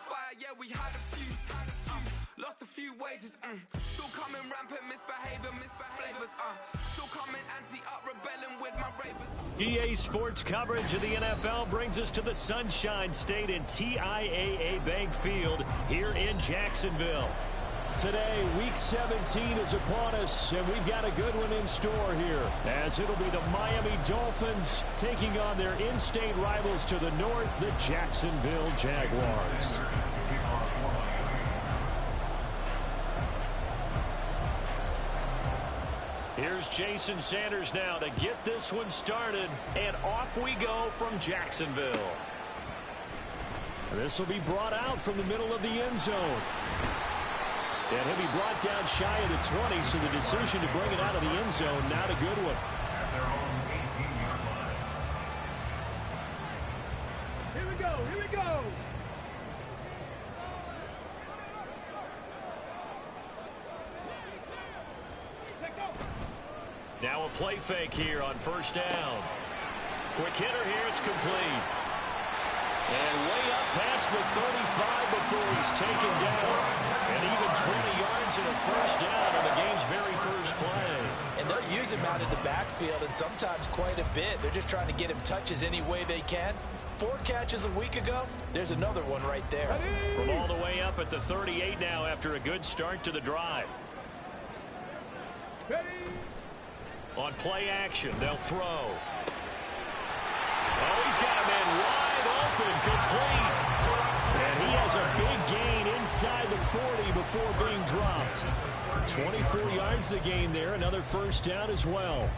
fire, yeah, we had a few. Lost a few wages, still coming rampant, misbehavior, flavors, still coming anti-up, rebelling with my ravers. EA Sports coverage of the NFL brings us to the Sunshine State in TIAA Bank Field here in Jacksonville. Today, Week 17 is upon us, and we've got a good one in store here, as it'll be the Miami Dolphins taking on their in-state rivals to the north, the Jacksonville Jaguars. Here's Jason Sanders now to get this one started, and off we go from Jacksonville. This will be brought out from the middle of the end zone. And he'll be brought down shy of the 20, so the decision to bring it out of the end zone, not a good one. Here we go, here we go. Now a play fake here on first down. Quick hitter here, it's complete. And way up past the 35 before he's taken down. And even 20 yards and a first down on the game's very first play. And they'll use him out of the backfield, and sometimes quite a bit. They're just trying to get him touches any way they can. 4 catches a week ago. There's another one right there. From all the way up at the 38 now after a good start to the drive. On play action, they'll throw. Oh, he's got a man wide open, complete. And he has a big gain inside the 40 before being dropped. 24 yards the gain there, another first down as well.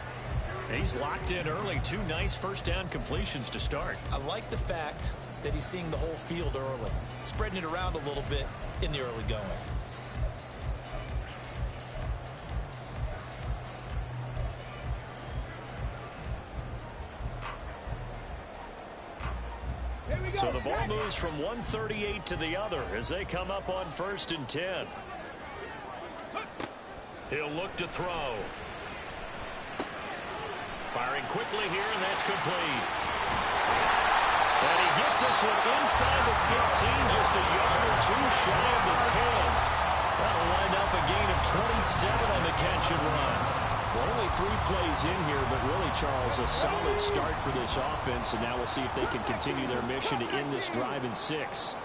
He's locked in early. 2 nice first down completions to start. I like the fact that he's seeing the whole field early, spreading it around a little bit in the early going. So the ball moves from 138 to the other as they come up on 1st and 10. He'll look to throw. Firing quickly here, and that's complete. And he gets this one inside the 15, just a yard or 2 shy of the 10. That'll wind up a gain of 27 on the catch and run. Well, only 3 plays in here, but really, Charles, a solid start for this offense, and now we'll see if they can continue their mission to end this drive in 6.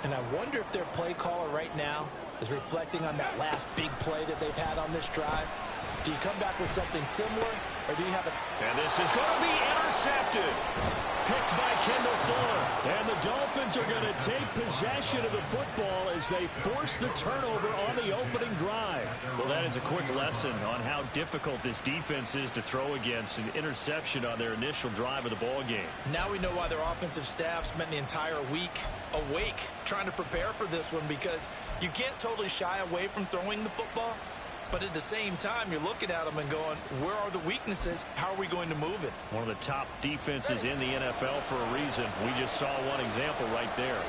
And I wonder if their play caller right now is reflecting on that last big play that they've had on this drive. Do you come back with something similar, or do you have a... And this is going to be intercepted. Picked by Kendall Fuller. And the Dolphins are going to take possession of the football as they force the turnover on the opening drive. Well, that is a quick lesson on how difficult this defense is to throw against. An interception on their initial drive of the ball game. Now we know why their offensive staff spent the entire week awake trying to prepare for this one, because you can't totally shy away from throwing the football. But at the same time, you're looking at them and going, where are the weaknesses? How are we going to move it? One of the top defenses in the NFL for a reason. We just saw one example right there.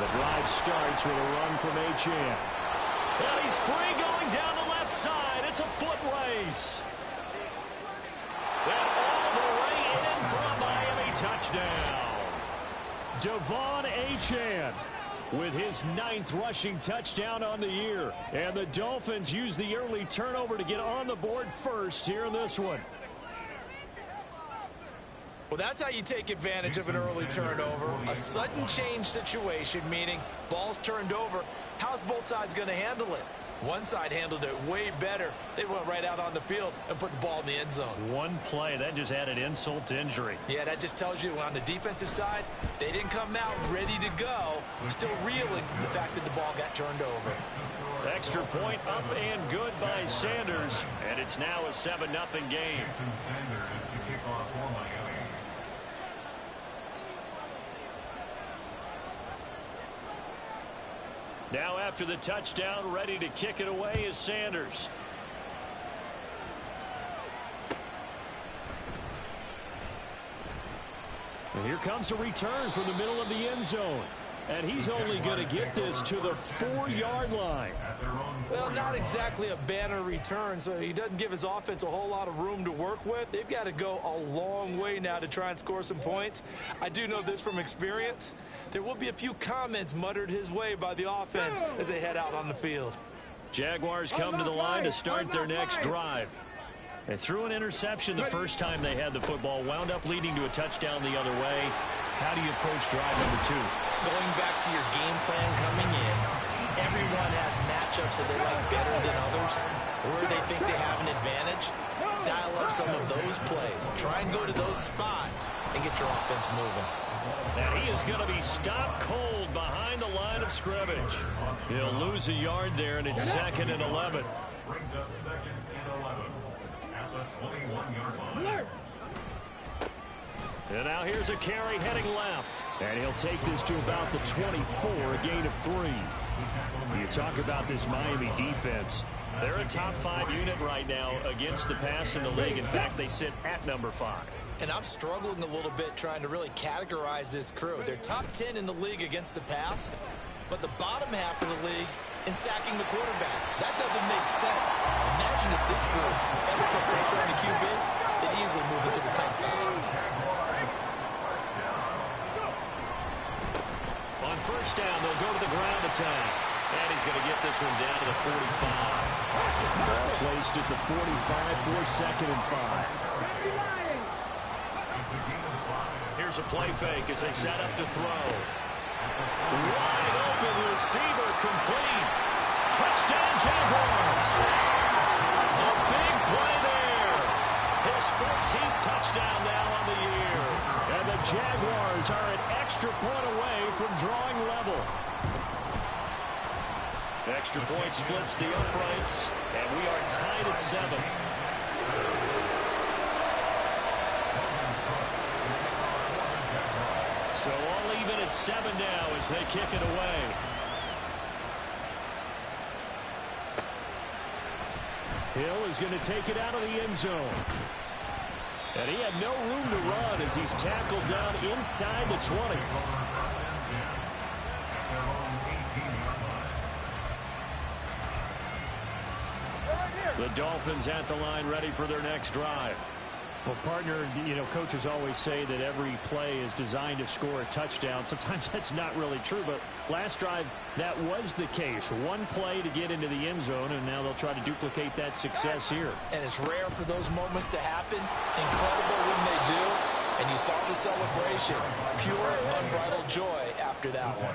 The drive starts with a run from Achane. And he's free going down the left side. It's a foot race. And all the way in for a Miami touchdown. Devon Achane with his 9th rushing touchdown on the year. And the Dolphins use the early turnover to get on the board first here in this one. Well, that's how you take advantage of an early turnover. A sudden change situation, meaning ball's turned over. How's both sides going to handle it? One side handled it way better. They went right out on the field and put the ball in the end zone. One play, that just added insult to injury. Yeah, that just tells you on the defensive side, they didn't come out ready to go, still reeling from the fact that the ball got turned over. Extra point up and good by Sanders, and it's now a 7-0 game. Now after the touchdown, ready to kick it away is Sanders. And here comes a return from the middle of the end zone. And he's only going to get this to the 4-yard line. Well, not exactly a banner return, so he doesn't give his offense a whole lot of room to work with. They've got to go a long way now to try and score some points. I do know this from experience. There will be a few comments muttered his way by the offense as they head out on the field. Jaguars come to the line to start their next drive. They threw an interception the first time they had the football, wound up leading to a touchdown the other way. How do you approach drive number 2? Going back to your game plan coming in, everyone has matchups that they like better than others, where they think they have an advantage. Dial up some of those plays. Try and go to those spots and get your offense moving. And he is going to be stopped cold behind the line of scrimmage. He'll lose a yard there, and it's 2nd and 11. Brings up 2nd and 11 at the 21-yard line. And now here's a carry heading left. And he'll take this to about the 24, a gain of 3. You talk about this Miami defense. They're a top 5 unit right now against the pass in the league. In fact, they sit at number 5. And I'm struggling a little bit trying to really categorize this crew. They're top 10 in the league against the pass, but the bottom half of the league in sacking the quarterback. That doesn't make sense. Imagine if this group ever put pressure on the QB, they'd easily move into the top 5. On first down, they'll go to the ground attack. And he's going to get this one down to the 45. Ball placed at the 45 for 2nd and 5. Here's a play fake as they set up to throw. Wide open receiver complete. Touchdown Jaguars. A big play there. His 14th touchdown now on the year. And the Jaguars are an extra point away from drawing level. Extra point splits the uprights, and we are tied at 7. So all even at 7 now as they kick it away. Hill is going to take it out of the end zone. And he had no room to run as he's tackled down inside the 20. The Dolphins at the line ready for their next drive. Well, partner, coaches always say that every play is designed to score a touchdown. Sometimes that's not really true, but last drive, that was the case. One play to get into the end zone, and now they'll try to duplicate that success here. And it's rare for those moments to happen. Incredible when they do. And you saw the celebration. Pure, unbridled joy after that one.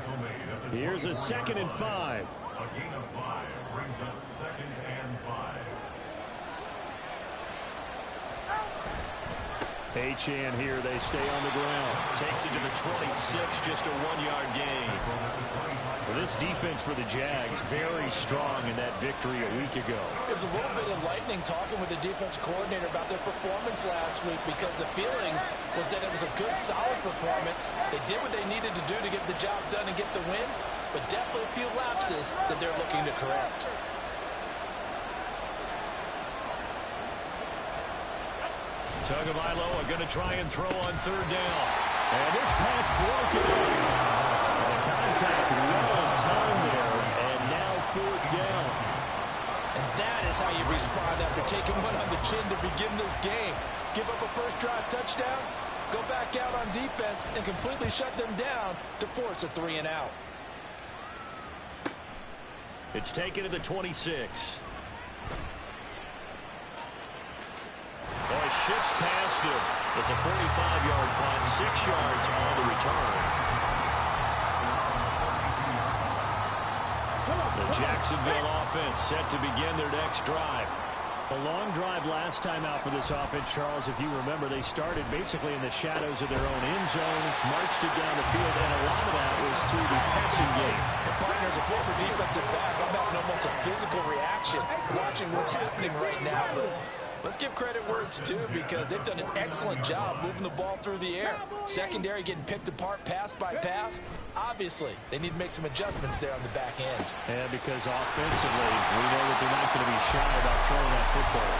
Here's a 2nd and 5. A gain of 5 brings up 2nd and 5. Achane here, they stay on the ground. Takes it to the 26, just a 1-yard gain. Well, this defense for the Jags, very strong in that victory a week ago. It was a little bit enlightening talking with the defense coordinator about their performance last week because the feeling was that it was a good, solid performance. They did what they needed to do to get the job done and get the win, but definitely a few lapses that they're looking to correct. Tagovailoa going to try and throw on 3rd down. And this pass broken. And the contact well timed there. And now 4th down. And that is how you respond after taking one on the chin to begin this game. Give up a first drive touchdown, go back out on defense, and completely shut them down to force a 3-and-out. It's taken to the 26. Oh, he shifts past him. It's a 45-yard punt, 6 yards on the return. The Jacksonville offense set to begin their next drive. A long drive last time out for this offense, Charles. If you remember, they started basically in the shadows of their own end zone, marched it down the field, and a lot of that was through the passing game. The partner's a former defensive back. I'm having almost a physical reaction watching what's happening right now, but let's give credit where it's due because they've done an excellent job moving the ball through the air. Secondary getting picked apart pass by pass. Obviously, they need to make some adjustments there on the back end. And because offensively, we know that they're not going to be shy about throwing that football.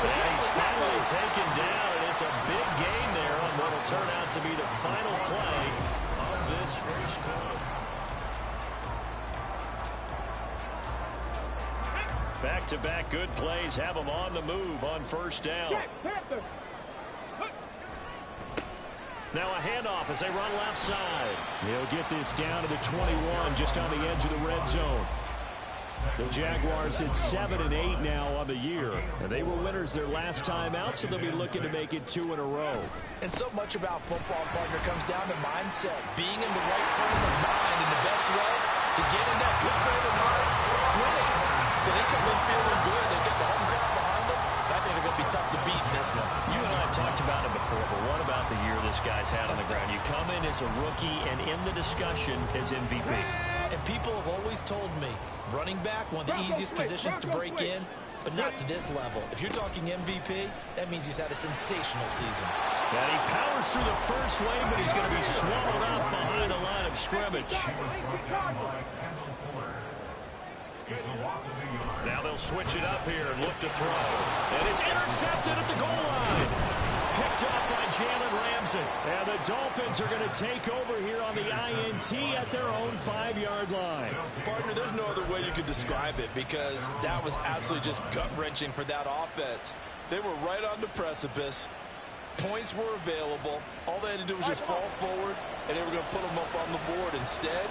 And he's finally taken down, and it's a big gain there on what will turn out to be the final play of this first quarter. Back-to-back good plays have them on the move on first down. Now a handoff as they run left side. They'll get this down to the 21, just on the edge of the red zone. The Jaguars at 7-8 now on the year. And they were winners their last time out, so they'll be looking to make it 2 in a row. And so much about football, partner, comes down to mindset. Being in the right frame of mind in the best way to get in that good frame of mind, winning. So they come in feeling good. They get the home crowd behind them. I think they're going to be tough to beat in this one. You and I have talked about it before, but what about the year this guy's had on the ground? You come in as a rookie and in the discussion as MVP. And people have always told me, running back, one of the easiest positions to break in, but not to this level. If you're talking MVP, that means he's had a sensational season. And he powers through the first wave, but he's going to be swallowed up behind the line of scrimmage. Now they'll switch it up here and look to throw. And it's intercepted at the goal line. Picked up by Jalen Ramsey. And the Dolphins are going to take over here on the INT at their own 5-yard line. Partner, there's no other way you could describe it because that was absolutely just gut-wrenching for that offense. They were right on the precipice. Points were available. All they had to do was just fall forward, and they were going to put them up on the board. Instead,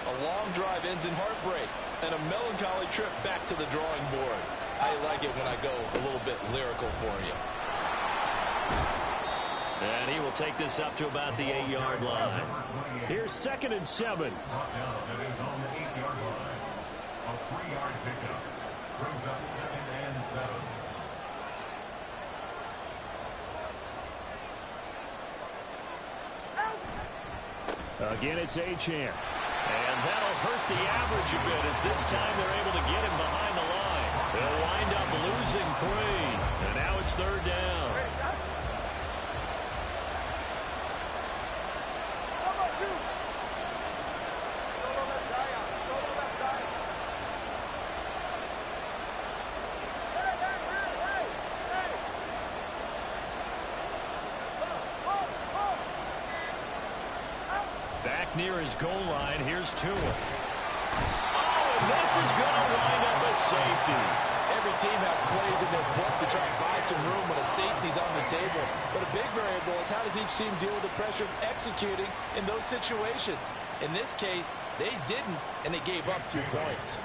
a long drive ends in heartbreak and a melancholy trip back to the drawing board. I like it when I go a little bit lyrical for you. And he will take this up to about the 8-yard line. Here's 2nd and 7. It is on the 8-yard line. A 3-yard pickup brings up 2nd and 7. Again, it's Achane. And that'll hurt the average a bit as this time they're able to get him behind the line. They'll wind up losing 3. And now it's 3rd down. Back near his goal line, here's Tua. Oh, and this is going to wind up a safety. Every team has plays in their book to try and buy some room when a safety's on the table. But a big variable is how does each team deal with the pressure of executing in those situations. In this case, they didn't, and they gave up 2 points.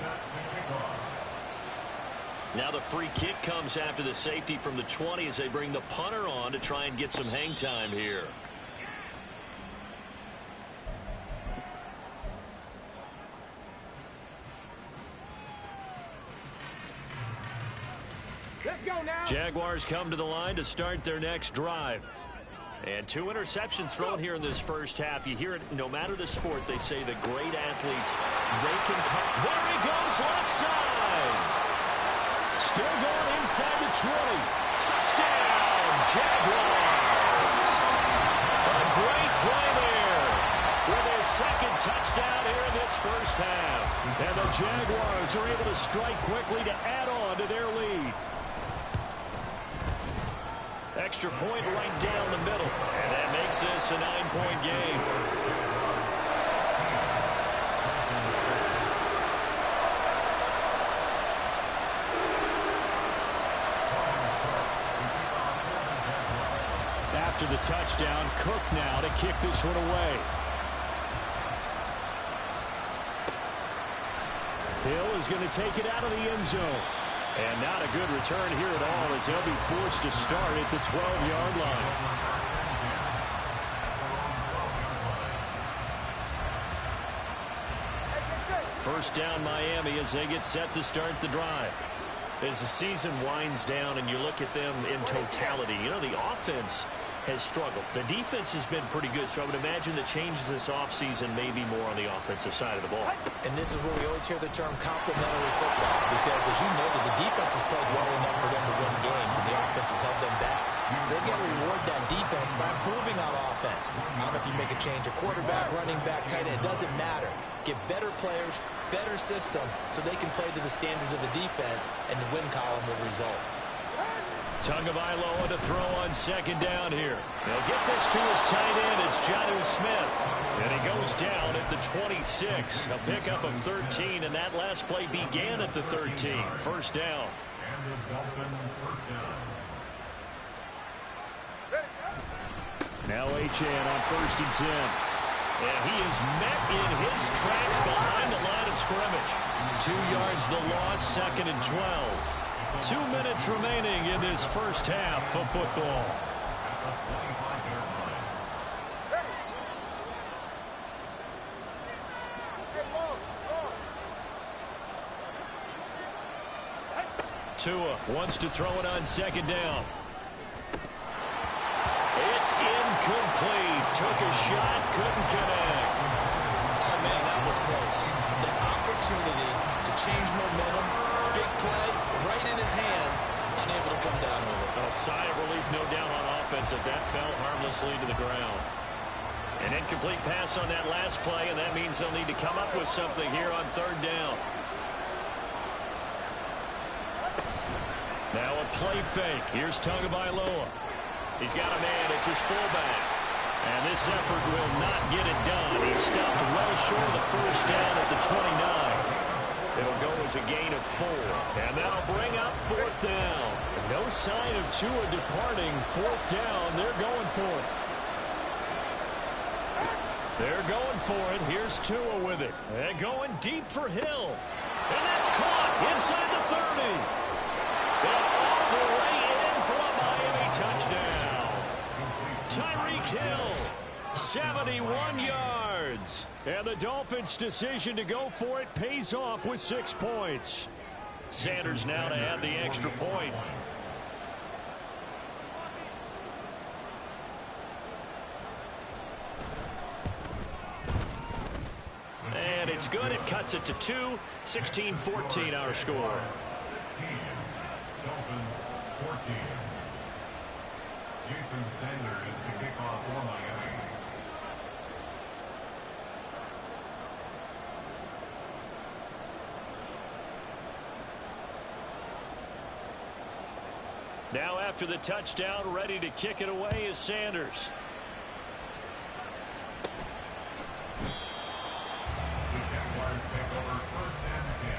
Now the free kick comes after the safety from the 20 as they bring the punter on to try and get some hang time here. Jaguars come to the line to start their next drive. And 2 interceptions thrown here in this first half. You hear it no matter the sport. They say the great athletes, they can come. There he goes left side. Still going inside the 20. Touchdown, Jaguars. A great play there with his 2nd touchdown here in this first half. And the Jaguars are able to strike quickly to add on to their lead. Extra point right down the middle. And that makes this a 9-point game. After the touchdown, Cook now to kick this one away. Hill is going to take it out of the end zone. And not a good return here at all as they'll be forced to start at the 12-yard line. First down Miami as they get set to start the drive. As the season winds down and you look at them in totality, you know, the offense has struggled. The defense has been pretty good, so I would imagine the changes this offseason may be more on the offensive side of the ball. And this is where we always hear the term complementary football, because as you noted, the defense has played well enough for them to win games, and the offense has held them back. So they've got to reward that defense by improving on offense. I don't know if you make a change, a quarterback, running back, tight end, it doesn't matter. Get better players, better system, so they can play to the standards of the defense, and the win column will result. Tagovailoa to throw on second down here. They'll get this to his tight end. It's Jonnu Smith. And he goes down at the 26. A pickup of 13, and that last play began at the 13. First down. And the Dolphin first down. Now Achane on 1st and 10. And he is met in his tracks behind the line of scrimmage. 2 yards the loss, 2nd and 12. 2 minutes remaining in this first half of football. Tua wants to throw it on second down. It's incomplete. Took a shot, couldn't connect. Oh, man, that was close. The opportunity to change momentum, big play, right in his hands, unable to come down with it. A sigh of relief, no doubt, on offense if that fell harmlessly to the ground. An incomplete pass on that last play, and that means they'll need to come up with something here on 3rd down. Now a play fake. Here's Tagovailoa. He's got a man. It's his fullback. And this effort will not get it done. He stopped well short of the first down at the 29. It'll go as a gain of 4. And that'll bring up 4th down. No sign of Tua departing. 4th down. They're going for it. They're going for it. Here's Tua with it. And going deep for Hill. And that's caught inside the 30. And all the way in for a Miami touchdown. Tyreek Hill, 71 yards. And the Dolphins' decision to go for it pays off with 6 points. Sanders now to add the extra point. And it's good. It cuts it to 2. 16-14 our score. 16. Dolphins 14. Jason Sanders to kick off for Miami. Now after the touchdown, ready to kick it away is Sanders. The Jaguars take over 1st and 10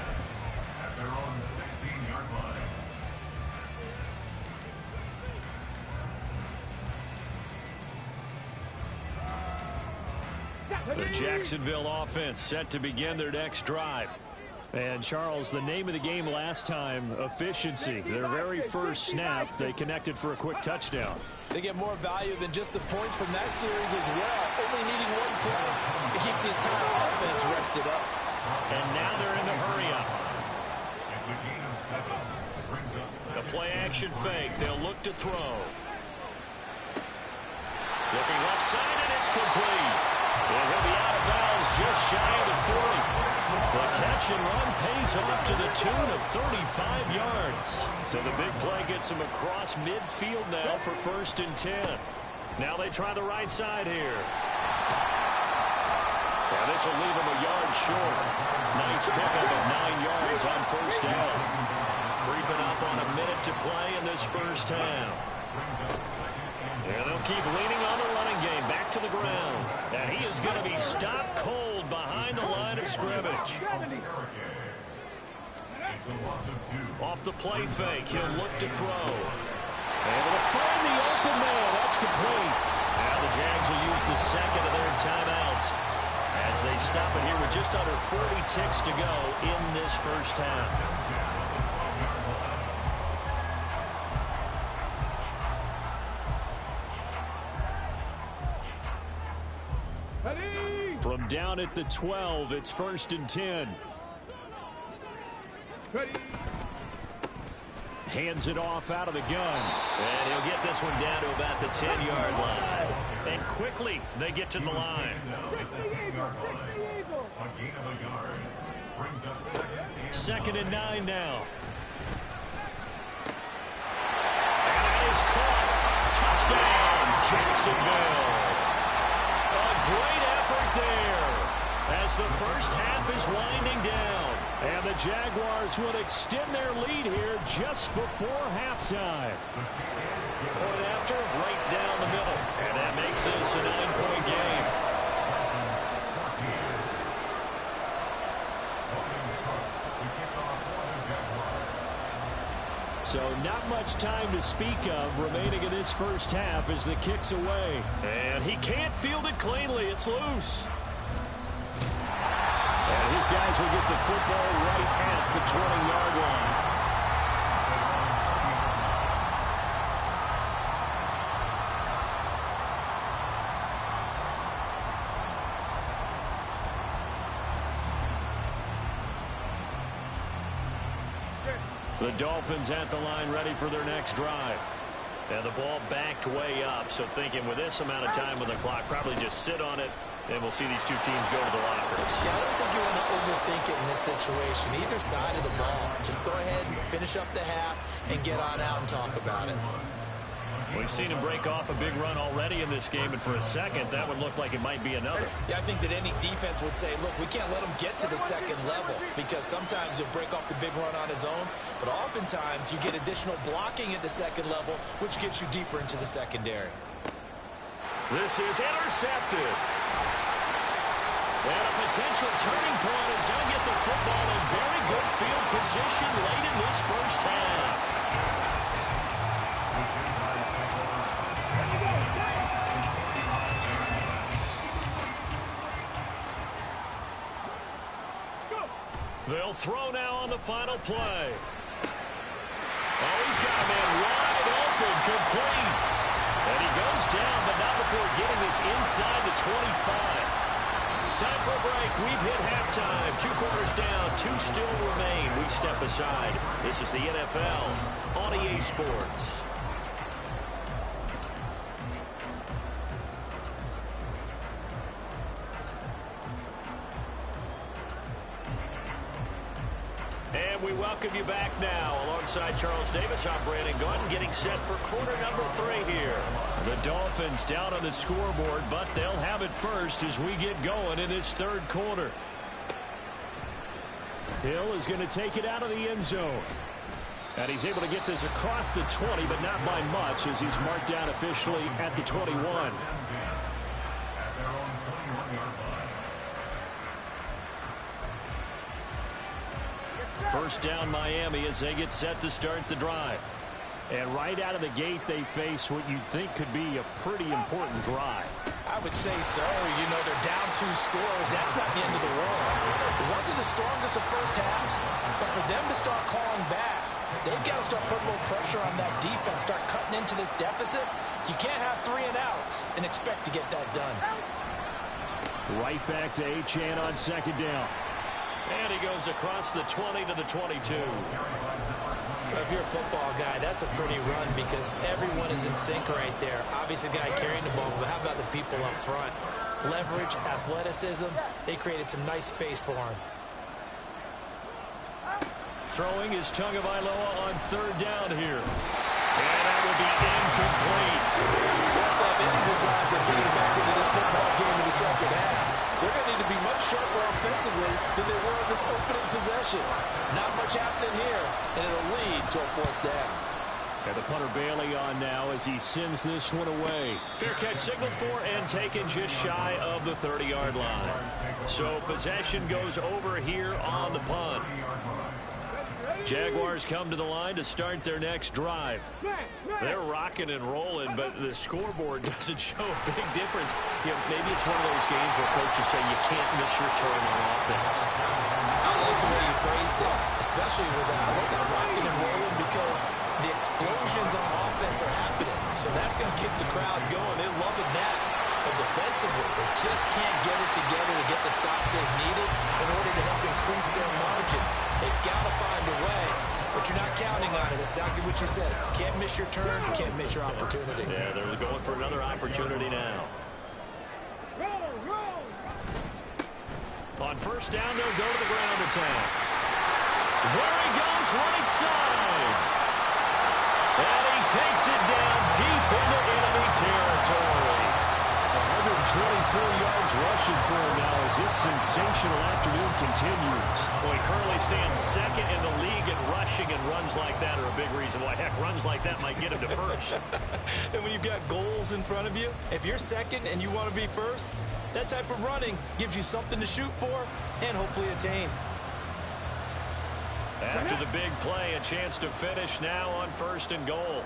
at their own 16-yard line. The Jacksonville offense set to begin their next drive. And, Charles, the name of the game last time, efficiency. Their very first snap, they connected for a quick touchdown. They get more value than just the points from that series as well. Only needing 1 play. It keeps the entire offense rested up. And now they're in the hurry-up. It's a gain of 7. Brings up 7. The play-action fake. They'll look to throw. Looking left side, and it's complete. And he'll be out of bounds just shy of the 40. The catch and run pays off to the tune of 35 yards. So the big play gets him across midfield now for 1st and 10. Now they try the right side here. And this will leave him a yard short. Nice pickup of 9 yards on 1st down. Creeping up on a minute to play in this first half. And they'll keep leaning on the running game back to the ground. And he is going to be stopped cold behind the line of scrimmage. Off the play fake, he'll look to throw. Able to find the open man. That's complete. Now the Jags will use the second of their timeouts as they stop it here with just under 40 ticks to go in this first half. From down at the 12, it's 1st and 10. Ready. Hands it off out of the gun. And he'll get this one down to about the 10-yard line. And quickly, they get to the line. Second and 9 now. And that is caught. Touchdown, Jacksonville. A great effort there as the first half is winding down. And the Jaguars would extend their lead here just before halftime. Point after, right down the middle. And that makes this a 9-point game. So not much time to speak of remaining in this first half as the kick's away. And he can't field it cleanly. It's loose. And his guys will get the football right at the 20-yard line. The Dolphins at the line ready for their next drive. And the ball backed way up, so thinking with this amount of time on the clock, probably just sit on it, and we'll see these two teams go to the lockers. Yeah, I don't think you want to overthink it in this situation. Either side of the ball. Just go ahead and finish up the half and get on out and talk about it. We've seen him break off a big run already in this game, and for a second, that would look like it might be another. Yeah, I think that any defense would say, look, we can't let him get to the second level because sometimes he'll break off the big run on his own, but oftentimes you get additional blocking at the second level, which gets you deeper into the secondary. This is intercepted. And a potential turning point as they'll get the football in very good field position late in this first half. They'll throw now on the final play. Oh, he's got a man wide open, complete. And he goes down, but not before getting this inside the 25. Time for a break. We've hit halftime. 2 quarters down, 2 still remain. We step aside. This is the NFL on EA Sports. And we welcome you back now. Alongside Charles Davis, I'm Brandon Gordon, getting set for quarter number 3 here. The Dolphins down on the scoreboard, but they'll have it first as we get going in this third quarter. Hill is going to take it out of the end zone. And he's able to get this across the 20, but not by much as he's marked down officially at the 21. First down Miami as they get set to start the drive. And right out of the gate, they face what you think could be a pretty important drive. I would say so. You know, they're down 2 scores. That's not the end of the world. It wasn't the strongest of first halves, but for them to start calling back, they've got to start putting a little pressure on that defense, start cutting into this deficit. You can't have 3 and outs and expect to get that done. Right back to Achane on second down. And he goes across the 20 to the 22. If you're a football guy, that's a pretty run because everyone is in sync right there. Obviously, the guy carrying the ball, but how about the people up front? Leverage, athleticism, they created some nice space for him. Throwing is Tagovailoa on third down here. And that will be incomplete. Well, that is designed to get back into this football game in the second half. They're going to need to be much sharper offensively than they were in this opening possession. Not much happening here, and it'll lead to a 4th down. And the punter Bailey on now as he sends this one away. Fair catch signaled for and taken just shy of the 30-yard line. So possession goes over here on the punt. Jaguars come to the line to start their next drive. They're rocking and rolling, but the scoreboard doesn't show a big difference. You know, maybe it's one of those games where coaches say you can't miss your turn on offense. I like the way you phrased it, especially with that. I love that rocking and rolling because the explosions on offense are happening. So that's going to keep the crowd going. They're loving that. But defensively, they just can't get it together to get the stops they've needed in order to help increase their margin. They've got to find a way, but you're not counting on it. It's exactly what you said. Can't miss your turn, can't miss your opportunity. Yeah, they're going for another opportunity now. On first down, they'll go to the ground attack. There he goes, right side. And he takes it down deep into enemy territory. A hard yards rushing for him now as this sensational afternoon continues. Well, he currently stands second in the league in rushing, and runs like that are a big reason why. Heck, runs like that might get him to first. And when you've got goals in front of you, if you're second and you want to be first, that type of running gives you something to shoot for and hopefully attain. After the big play, a chance to finish now on 1st and goal.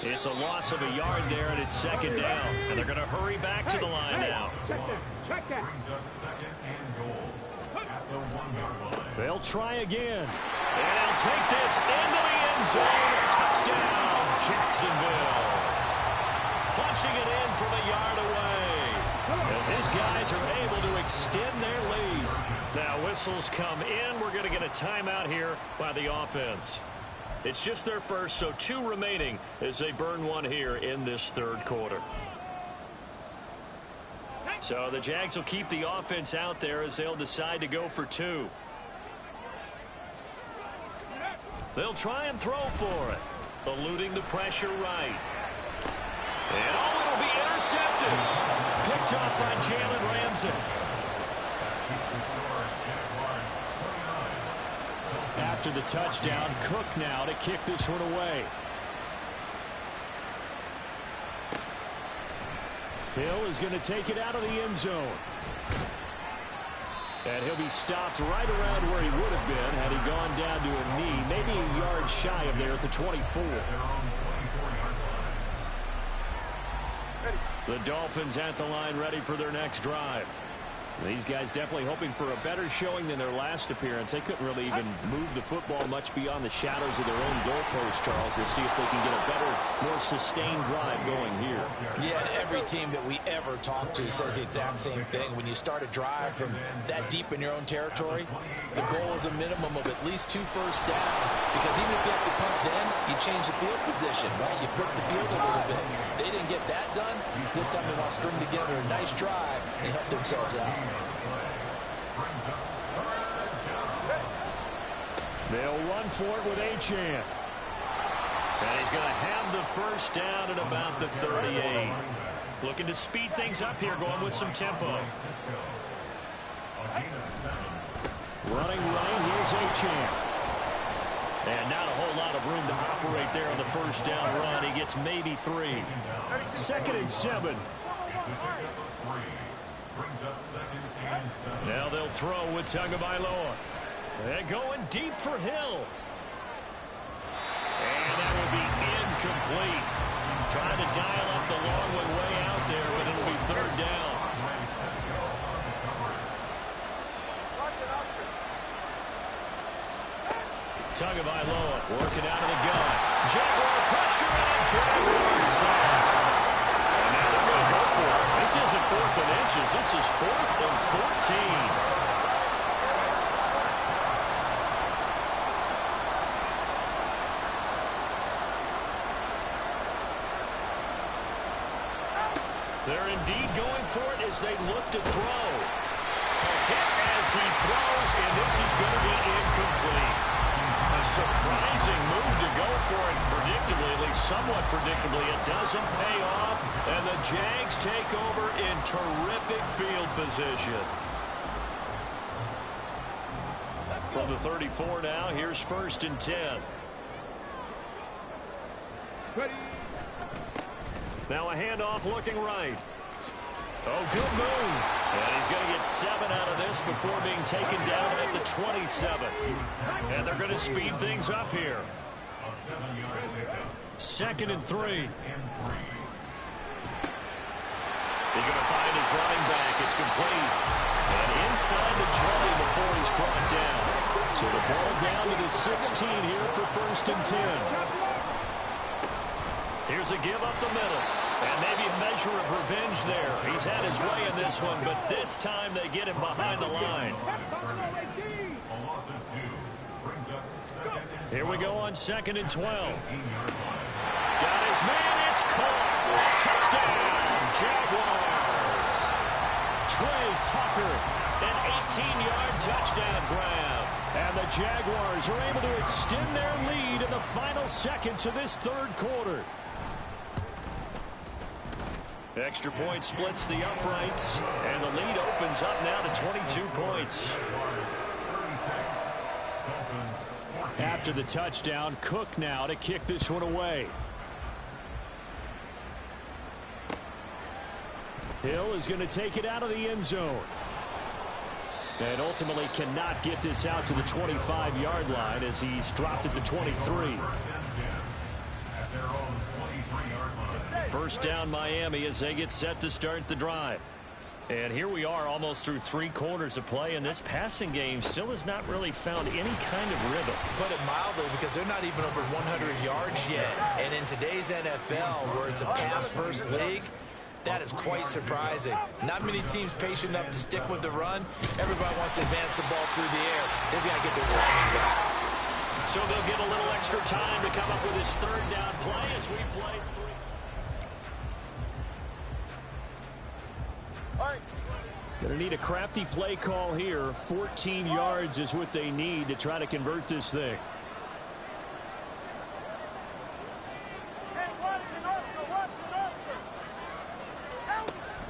It's a loss of a yard there, and it's 2nd down. And they're going to hurry back to the line now. Check that. Brings up 2nd and goal at the 1-yard line. They'll try again. And they'll take this into the end zone. Touchdown, Jacksonville. Punching it in from a yard away, as his guys are able to extend their lead. Now whistles come in. We're going to get a timeout here by the offense. It's just their first, so 2 remaining as they burn one here in this 3rd quarter. So the Jags will keep the offense out there as they'll decide to go for 2. They'll try and throw for it, eluding the pressure right. And it'll be intercepted. Picked up by Jalen Ramsey. After the touchdown, Cook now to kick this one away. Hill is going to take it out of the end zone. And he'll be stopped right around where he would have been had he gone down to a knee, maybe a yard shy of there at the 24. The Dolphins at the line ready for their next drive. These guys definitely hoping for a better showing than their last appearance. They couldn't really even move the football much beyond the shadows of their own goalpost, Charles. We'll see if they can get a better, more sustained drive going here. Yeah, and every team that we ever talk to says the exact same thing. When you start a drive from that deep in your own territory, the goal is a minimum of at least 2 first downs. Because even if you have to punt then, you change the field position, right? You flip the field a little bit. They didn't get that done. This time they want to string together a nice drive and help themselves out. They'll run for it with Achane. And he's going to have the first down at about the 38. Looking to speed things up here, going with some tempo. Running right, here's Achane. And not a whole lot of room to operate there on the first down run. He gets maybe 3. 2nd and 7. Now they'll throw with Tagovailoa. They're going deep for Hill. And that will be incomplete. Trying to dial up the long one way out there, but it'll be 3rd down. Tagovailoa working out of the gun. Jaguar pressure on Jaguar side. And now they're going to go for it. This isn't 4th and inches. This is 4th and 14. They're indeed going for it as they look to throw. A hit as he throws, and this is going to be incomplete. A surprising move to go for it predictably, at least somewhat predictably. It doesn't pay off, and the Jags take over in terrific field position. From the 34 now, here's 1st and 10. Ready. Now a handoff looking right. Oh, good move. And he's going to get 7 out of this before being taken down at the 27. And they're going to speed things up here. 2nd and 3. He's going to find his running back. It's complete. And inside the 20 before he's brought down. So the ball down to the 16 here for 1st and 10. Here's a give up the middle. And maybe a measure of revenge there. He's had his way in this one, but this time they get him behind the line. Here we go on 2nd and 12. Got his man, it's caught. Touchdown, Jaguars. Trey Tucker, an 18-yard touchdown grab. And the Jaguars are able to extend their lead in the final seconds of this third quarter. Extra point splits the uprights, and the lead opens up now to 22 points. After the touchdown, Cook now to kick this one away. Hill is going to take it out of the end zone. And ultimately cannot get this out to the 25-yard line as he's dropped it to 23. First down Miami as they get set to start the drive. And here we are almost through 3 quarters of play, and this passing game still has not really found any kind of rhythm. Put it mildly, because they're not even over 100 yards yet. And in today's NFL, where it's a pass-first league, that is quite surprising. Not many teams patient enough to stick with the run. Everybody wants to advance the ball through the air. They've got to get their timing back. So they'll get a little extra time to come up with this third down play as we play 3. Going to need a crafty play call here. 14 yards is what they need to try to convert this thing.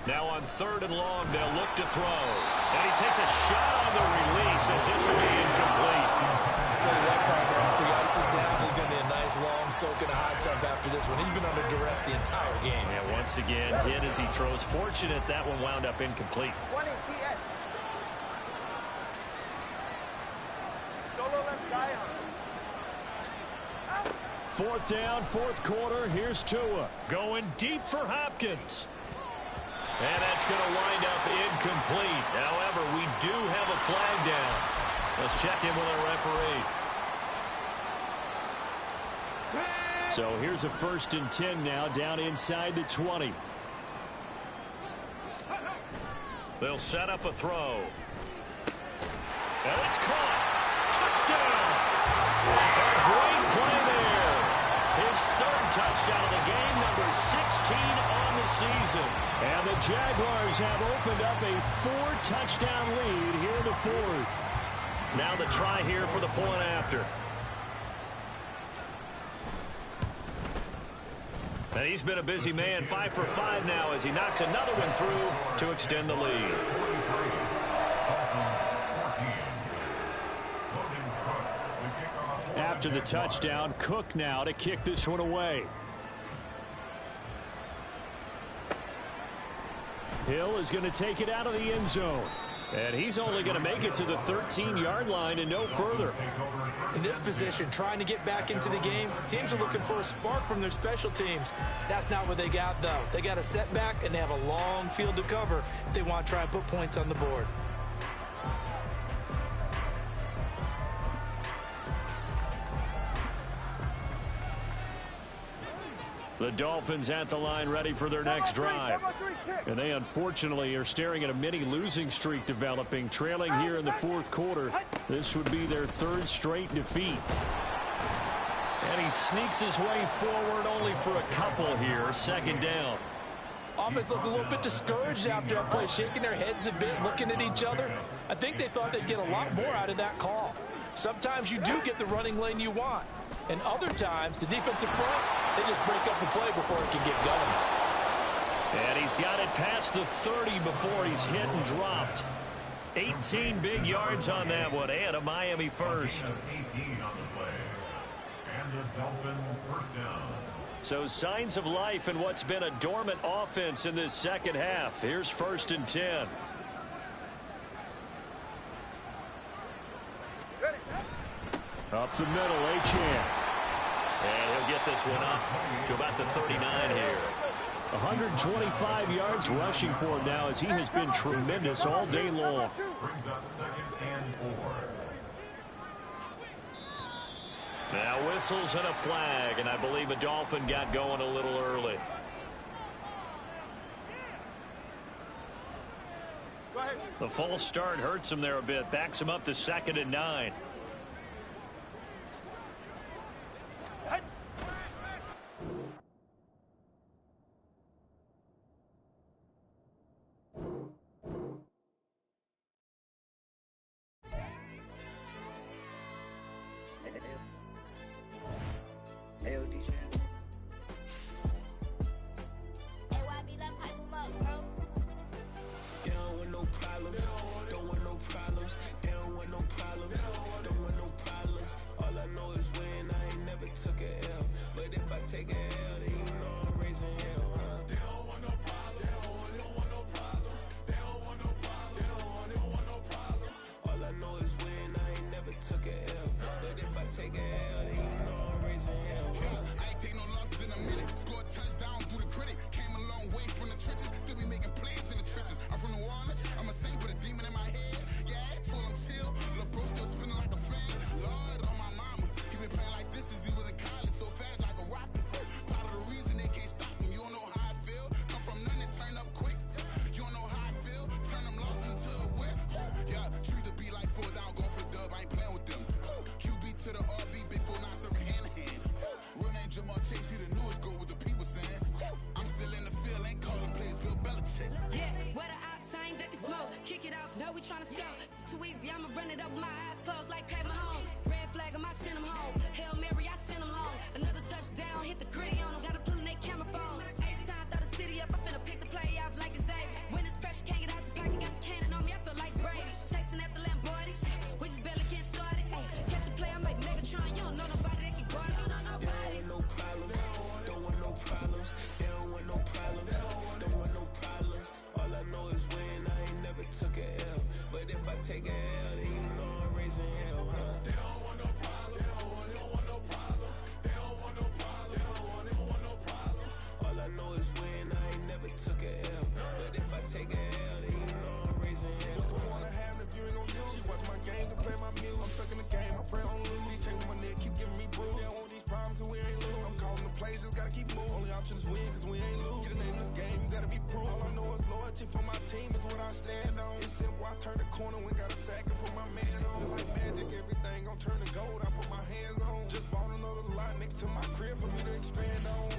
Now on 3rd and long, they'll look to throw. And he takes a shot on the release as this will be incomplete. I'll tell you that, partner, after he ices down, he's going to be a nice long soak in a hot tub after this one. He's been under duress the entire game. And once again, hit as he throws. Fortunate that one wound up incomplete. 20 TX. Solo left side. 4th down, 4th quarter. Here's Tua going deep for Hopkins. And that's going to wind up incomplete. However, we do have a flag down. Let's check in with our referee. So here's a 1st and 10 now, down inside the 20. They'll set up a throw. And it's caught. Touchdown. A great play there. His 3rd touchdown of the game, number 16 on the season. And the Jaguars have opened up a 4-touchdown lead here in the 4th. Now the try here for the point after. And he's been a busy man, 5 for 5 now as he knocks another one through to extend the lead. After the touchdown, Cook now to kick this one away. Hill is going to take it out of the end zone. And he's only going to make it to the 13-yard line and no further. In this position, trying to get back into the game, teams are looking for a spark from their special teams. That's not what they got, though. They got a setback, and they have a long field to cover if they want to try and put points on the board. The Dolphins at the line ready for their next drive. And they unfortunately are staring at a mini losing streak developing, trailing here in the 4th quarter. This would be their 3rd straight defeat. And he sneaks his way forward only for a couple here. 2nd down. Offense looked a little bit discouraged after that play, shaking their heads a bit, looking at each other. I think they thought they'd get a lot more out of that call. Sometimes you do get the running lane you want. And other times, the defensive front, they just break up the play before it can get going. And he's got it past the 30 before he's hit and dropped. 18 big yards on that one, and a Miami first. 18 on the play. And the Dolphin first down. So signs of life in what's been a dormant offense in this 2nd half. Here's 1st and 10. Up the middle, Achane. And he'll get this one up to about the 39 here. 125 yards rushing for him now as he has been tremendous all day long. Brings up 2nd and 4. Now whistles and a flag, and I believe a Dolphin got going a little early. The false start hurts him there a bit, backs him up to 2nd and 9. it off. No, we tryna score. Too easy, I'ma run it up with my eyes closed like Pat Mahomes. Red flag, I might send him home. Hail Mary, I send him long. Another touchdown, hit the gritty on him. Gotta pull in they camera phone. H-time, throw the city up. I finna pick the play off like it's Xavier. When it's pressure, can't get out the pocket. Got the cannon on me, I feel like Brady. Chasing after Lamborghini. We just barely get started. Ay, catch a play, I'm like Megatron. You don't know nobody that can guard it. You don't know nobody. No problem. Don't want no problems. They don't want no problems. Don't want no problems. All I know is win. I ain't never took a L. But if I take a L, then you know I'm raising hell, huh? They don't want no problems. They don't want no problems. They don't want no problems. They don't want no problems. All I know is win. I ain't never took a L. But if I take a L, then you know I'm raising hell. What's the point of having if you ain't gon' use? She watch my games and play my music. I'm stuck in the game. I pray on lose. He changing my neck, keep giving me bruise. They don't want these problems 'cause we ain't lose. I'm calling the plays, just gotta keep moving. Only option is win 'cause we ain't lose. Get a name in this game, you gotta be proof. All I know is loyalty for my team is what I stand on. It's simple, I turn the corner, we got a sack and put my man on. Like magic, everything gon' turn to gold, I put my hands on. Just bought another lot next to my crib for me to expand on.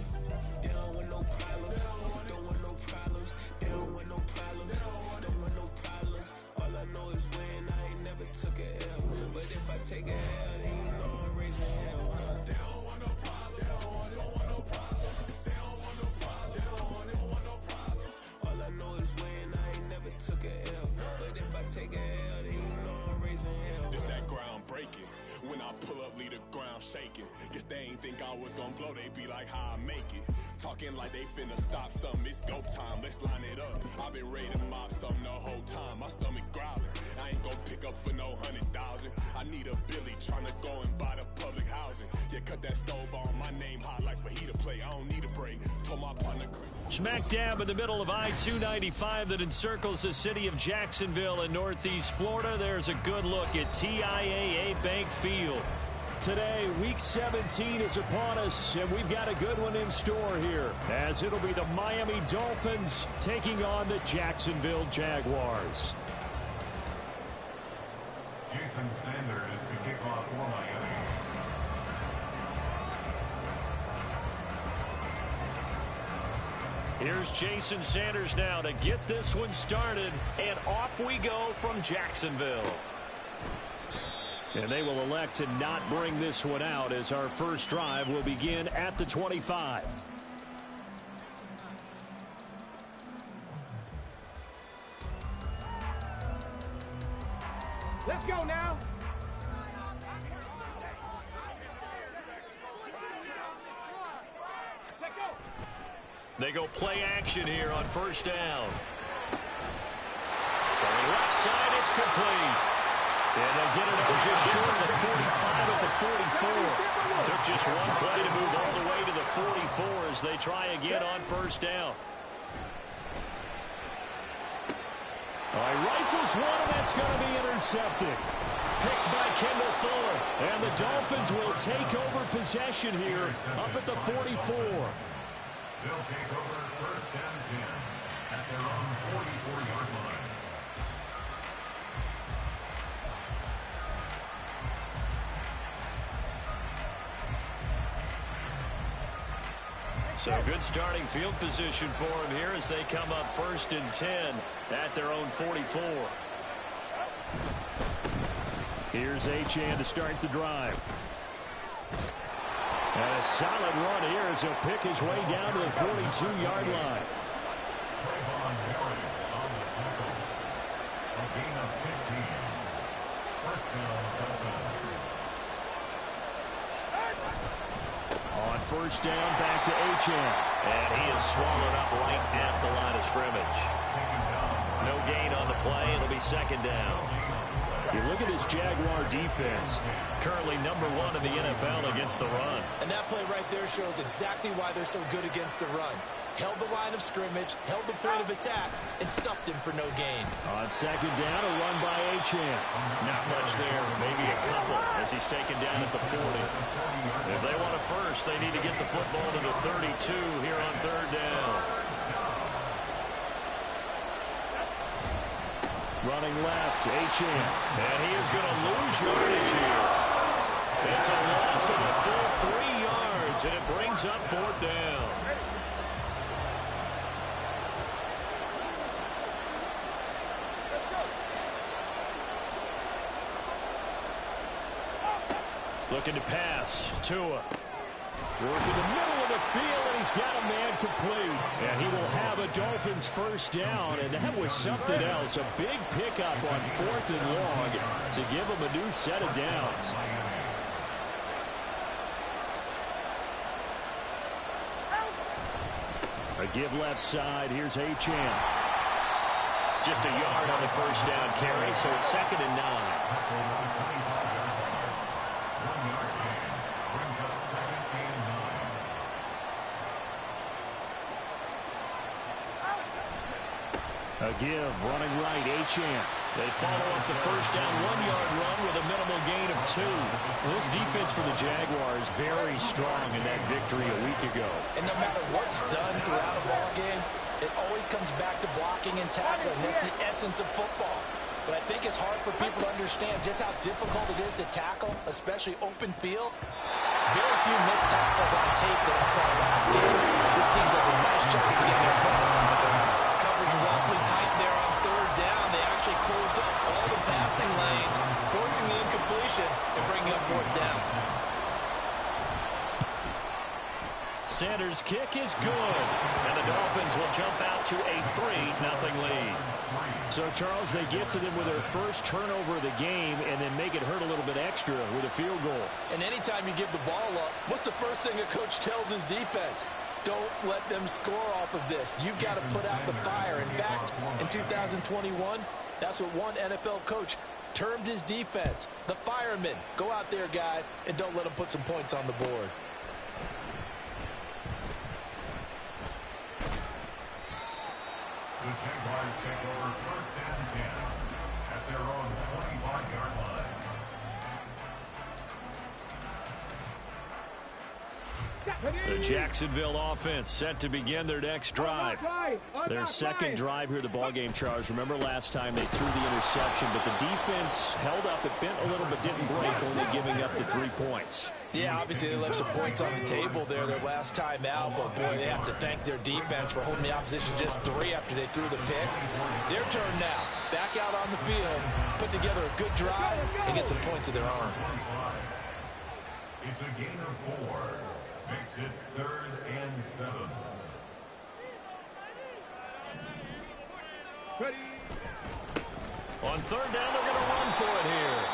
They don't want no problems. Don't want no problems. They don't want no problems. Don't want no problems. All I know is win. I ain't never took a L. But if I take a L, then you know I'm raising hell, huh? They don't want no problems. They don't want no problems. They don't want no problems. They don't want no problems. All I know is win. I ain't never took a L. But if I take a L, then you know I'm raising hell. It's that ground breaking. When I pull up, leave the ground shaking. Guess they ain't think I was gonna blow, they be like, how I make it. Talking like they finna stop something, it's go time, let's line it up. I've been ready to mob something the whole time, my stomach growling. I ain't gon' pick up for no 100,000. I need a Billy tryna go and buy the public housing. Yeah, cut that stove on, my name hot like fajita play. I don't need a break, told my partner. Smack dab in the middle of I-295 that encircles the city of Jacksonville in northeast Florida. There's a good look at TIAA Bank Field. Today, Week 17 is upon us, and we've got a good one in store here, as it'll be the Miami Dolphins taking on the Jacksonville Jaguars. Jason Sanders to kick off for Miami. Here's Jason Sanders now to get this one started, and off we go from Jacksonville. And they will elect to not bring this one out as our first drive will begin at the 25. Let's go now. They go play action here on first down. Throwing left side, it's complete. And they'll get it up just short of the 45 at the 44. Took just one play to move all the way to the 44 as they try again on first down. All right, rifles one, and that's going to be intercepted. Picked by Kendall Fuller. And the Dolphins will take over possession here up at the 44. They'll take over first down 10 at their own 44-yard line. So good starting field position for him here as they come up first and 10 at their own 44. Here's Achane to start the drive. And a solid run here as he'll pick his way down to the 42-yard line. Trayvon Merritt on the tackle. A gain of 15. First down, Dolphins. On first down, back to Achane. And he is swallowed up right at the line of scrimmage. No gain on the play. It'll be second down. You look at this Jaguar defense, currently #1 in the NFL against the run. And that play right there shows exactly why they're so good against the run. Held the line of scrimmage, held the point of attack, and stuffed him for no gain. On second down, a run by Achane. Not much there, maybe a couple as he's taken down at the 40. If they want a first, they need to get the football to the 32 here on third down. Running left, Achane. And he is going to lose yardage here. It's a loss of a full 3 yards, and it brings up fourth down. Looking to pass. Tua. Working the middle of the field, and he's got a man complete. And he will have a Dolphins first down, and that was something else. A big pickup on 4th and long to give him a new set of downs. A give left side. Here's Achane. Just a yard on the first down carry, so it's 2nd and 9. A give, running right, Achane. They follow up the first down 1-yard run with a minimal gain of 2. Well, this defense for the Jaguars very strong in that victory a week ago. And no matter what's done throughout a ball game, it always comes back to blocking and tackling. That's the essence of football. But I think it's hard for people to understand just how difficult it is to tackle, especially open field. Very few missed tackles on tape that I saw last game. This team does a nice job of getting their opponents on the ground. Coverage was awfully tight there on 3rd down. They actually closed up all the passing lanes, forcing the incompletion and bringing up 4th down. Sanders' kick is good, and the Dolphins will jump out to a 3-0 lead. So, Charles, they get to them with their first turnover of the game and then make it hurt a little bit extra with a field goal. And anytime you give the ball up, what's the first thing a coach tells his defense? Don't let them score off of this. You've got to put out the fire. In fact, in 2021, that's what one NFL coach termed his defense. The firemen. Go out there, guys, and don't let them put some points on the board. The Jaguars take over 1st and 10 at their own 25-yard line. The Jacksonville offense set to begin their next drive. Their second drive here, the ballgame, Charles. Remember last time they threw the interception, but the defense held up. It bent a little but didn't break, only giving up the 3 points. Yeah, obviously they left some points on the table there their last time out, but boy, they have to thank their defense for holding the opposition just 3 after they threw the pick. Their turn now. Back out on the field, put together a good drive, and get some points of their own. It's a gain of 4. Makes it 3rd and 7. On 3rd down, they're going to run for it here.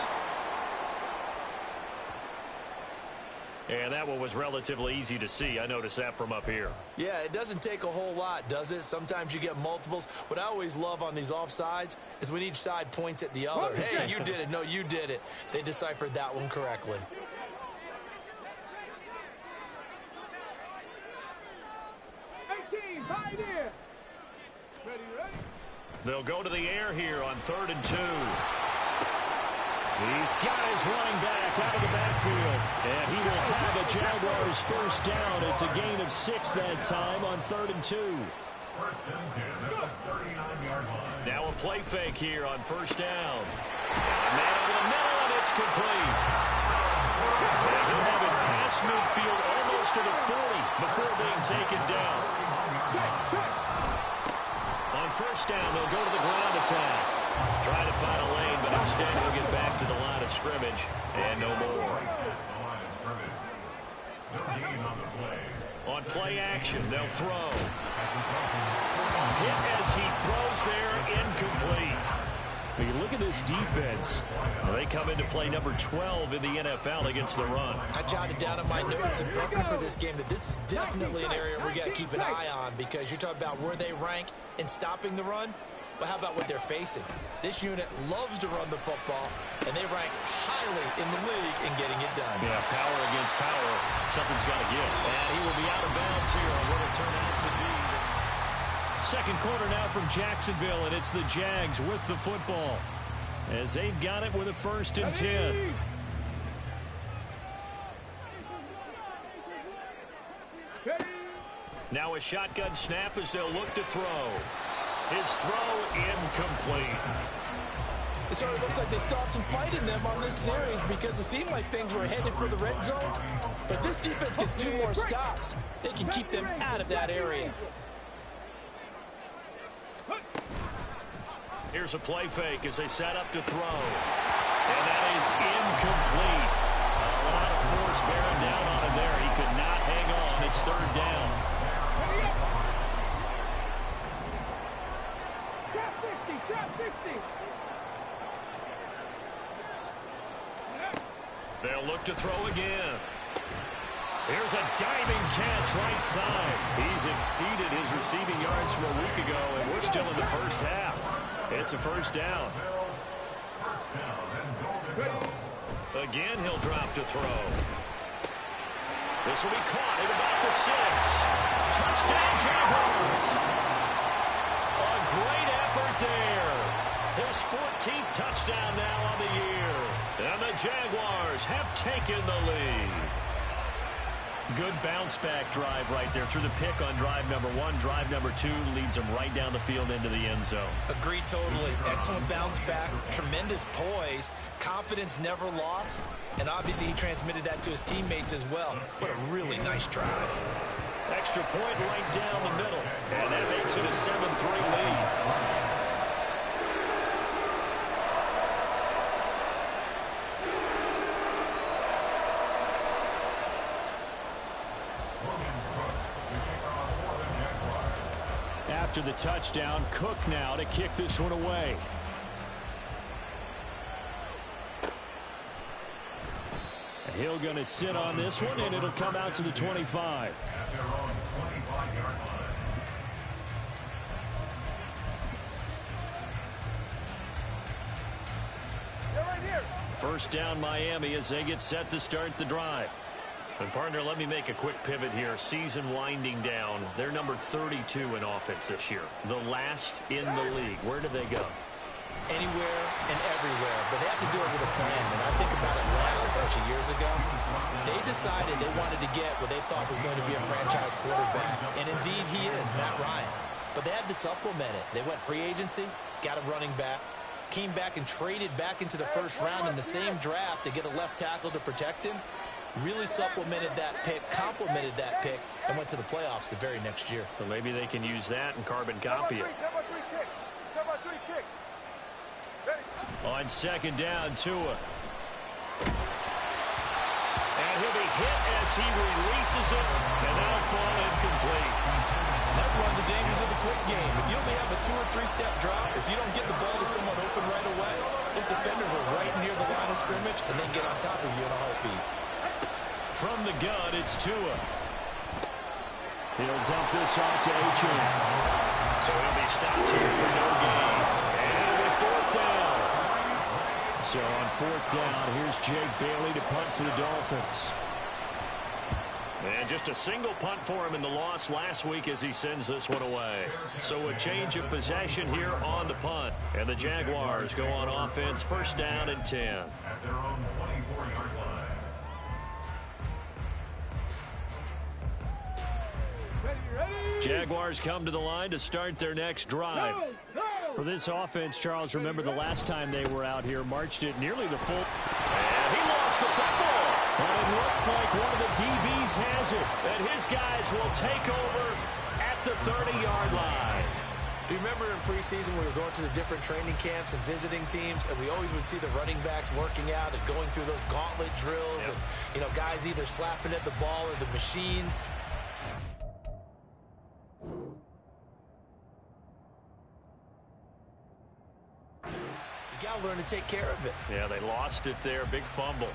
And that one was relatively easy to see. I noticed that from up here. Yeah, it doesn't take a whole lot, does it? Sometimes you get multiples. What I always love on these offsides is when each side points at the other. Hey, you did it. No, you did it. They deciphered that one correctly. They'll go to the air here on 3rd and 2. These guys running back out of the backfield. And he will have a Jaguars first down. It's a gain of 6 that time on 3rd and 2. 1st and 10 at the 39-yard line. Now a play fake here on 1st down. And man over the middle, and it's complete. And he'll have it past midfield almost to the 40 before being taken down. On 1st down, they'll go to the ground attack. Trying to find a lane, but instead he'll get back to the line of scrimmage. And no more. On play action, they'll throw. Hit as he throws there, incomplete. When you look at this defense, they come into play number 12 in the NFL against the run. I jotted down in my notes and prepping for this game that this is definitely an area we got to keep an eye on, because you're talking about where they rank in stopping the run. But how about what they're facing? This unit loves to run the football, and they rank highly in the league in getting it done. Yeah, power against power. Something's got to give. And he will be out of bounds here on what will turn out to be. Second quarter now from Jacksonville, and it's the Jags with the football as they've got it with a 1st and 10. Now a shotgun snap as they'll look to throw. His throw incomplete. It sort of looks like they still have some fight in them on this series, because it seemed like things were headed for the red zone. But this defense gets 2 more stops. They can keep them out of that area. Here's a play fake as they set up to throw. And that is incomplete. A lot They'll look to throw again. Here's a diving catch right side. He's exceeded his receiving yards from a week ago, and we're still in the first half. It's a first down. Again, he'll drop to throw. This will be caught at about the 6. Touchdown, Jaguars. A great effort there. His 14th touchdown now on the year. And the Jaguars have taken the lead. Good bounce-back drive right there through the pick on drive number 1. Drive number 2 leads them right down the field into the end zone. Agree totally. Excellent bounce-back, tremendous poise, confidence never lost, and obviously he transmitted that to his teammates as well. What a really nice drive. Extra point right down the middle, and that makes it a 7-3 lead. After the touchdown, Cook now to kick this one away. And he'll going to sit on this one, and it'll come out to the 25. At their own 25-yard line. They're right here. First down, Miami, as they get set to start the drive. And, partner, let me make a quick pivot here. Season winding down. They're number 32 in offense this year. The last in the league. Where do they go? Anywhere and everywhere, but they have to do it with a plan. And I think about Atlanta a bunch of years ago. They decided they wanted to get what they thought was going to be a franchise quarterback. And indeed he is, Matt Ryan. But they had to supplement it. They went free agency, got a running back, came back and traded back into the first round in the same draft to get a left tackle to protect him. Really supplemented that pick, complemented that pick, and went to the playoffs the very next year. Well, maybe they can use that and carbon copy it. On second down, Tua. And he'll be hit as he releases it, and that'll fall incomplete. That's one of the dangers of the quick game. If you only have a 2- or 3-step drop, if you don't get the ball to someone open right away, those defenders are right near the line of scrimmage, and they get on top of you in a heartbeat. From the gun, it's Tua. He'll dump this off to Achane. So he'll be stopped here for no gain. And with fourth down. So on fourth down, here's Jake Bailey to punt for the Dolphins. And just a single punt for him in the loss last week as he sends this one away. So a change of possession here on the punt. And the Jaguars go on offense, first down and 10. At their own 24-yard line. Jaguars come to the line to start their next drive. For this offense, Charles, remember the last time they were out here, marched it nearly the full. And he lost the football. And it looks like one of the DBs has it. And his guys will take over at the 30-yard line. Do you remember in preseason we were going to the different training camps and visiting teams, and we always would see the running backs working out and going through those gauntlet drills, and, you know, guys either slapping at the ball or the machines. You got to learn to take care of it. Yeah, they lost it there. Big fumble.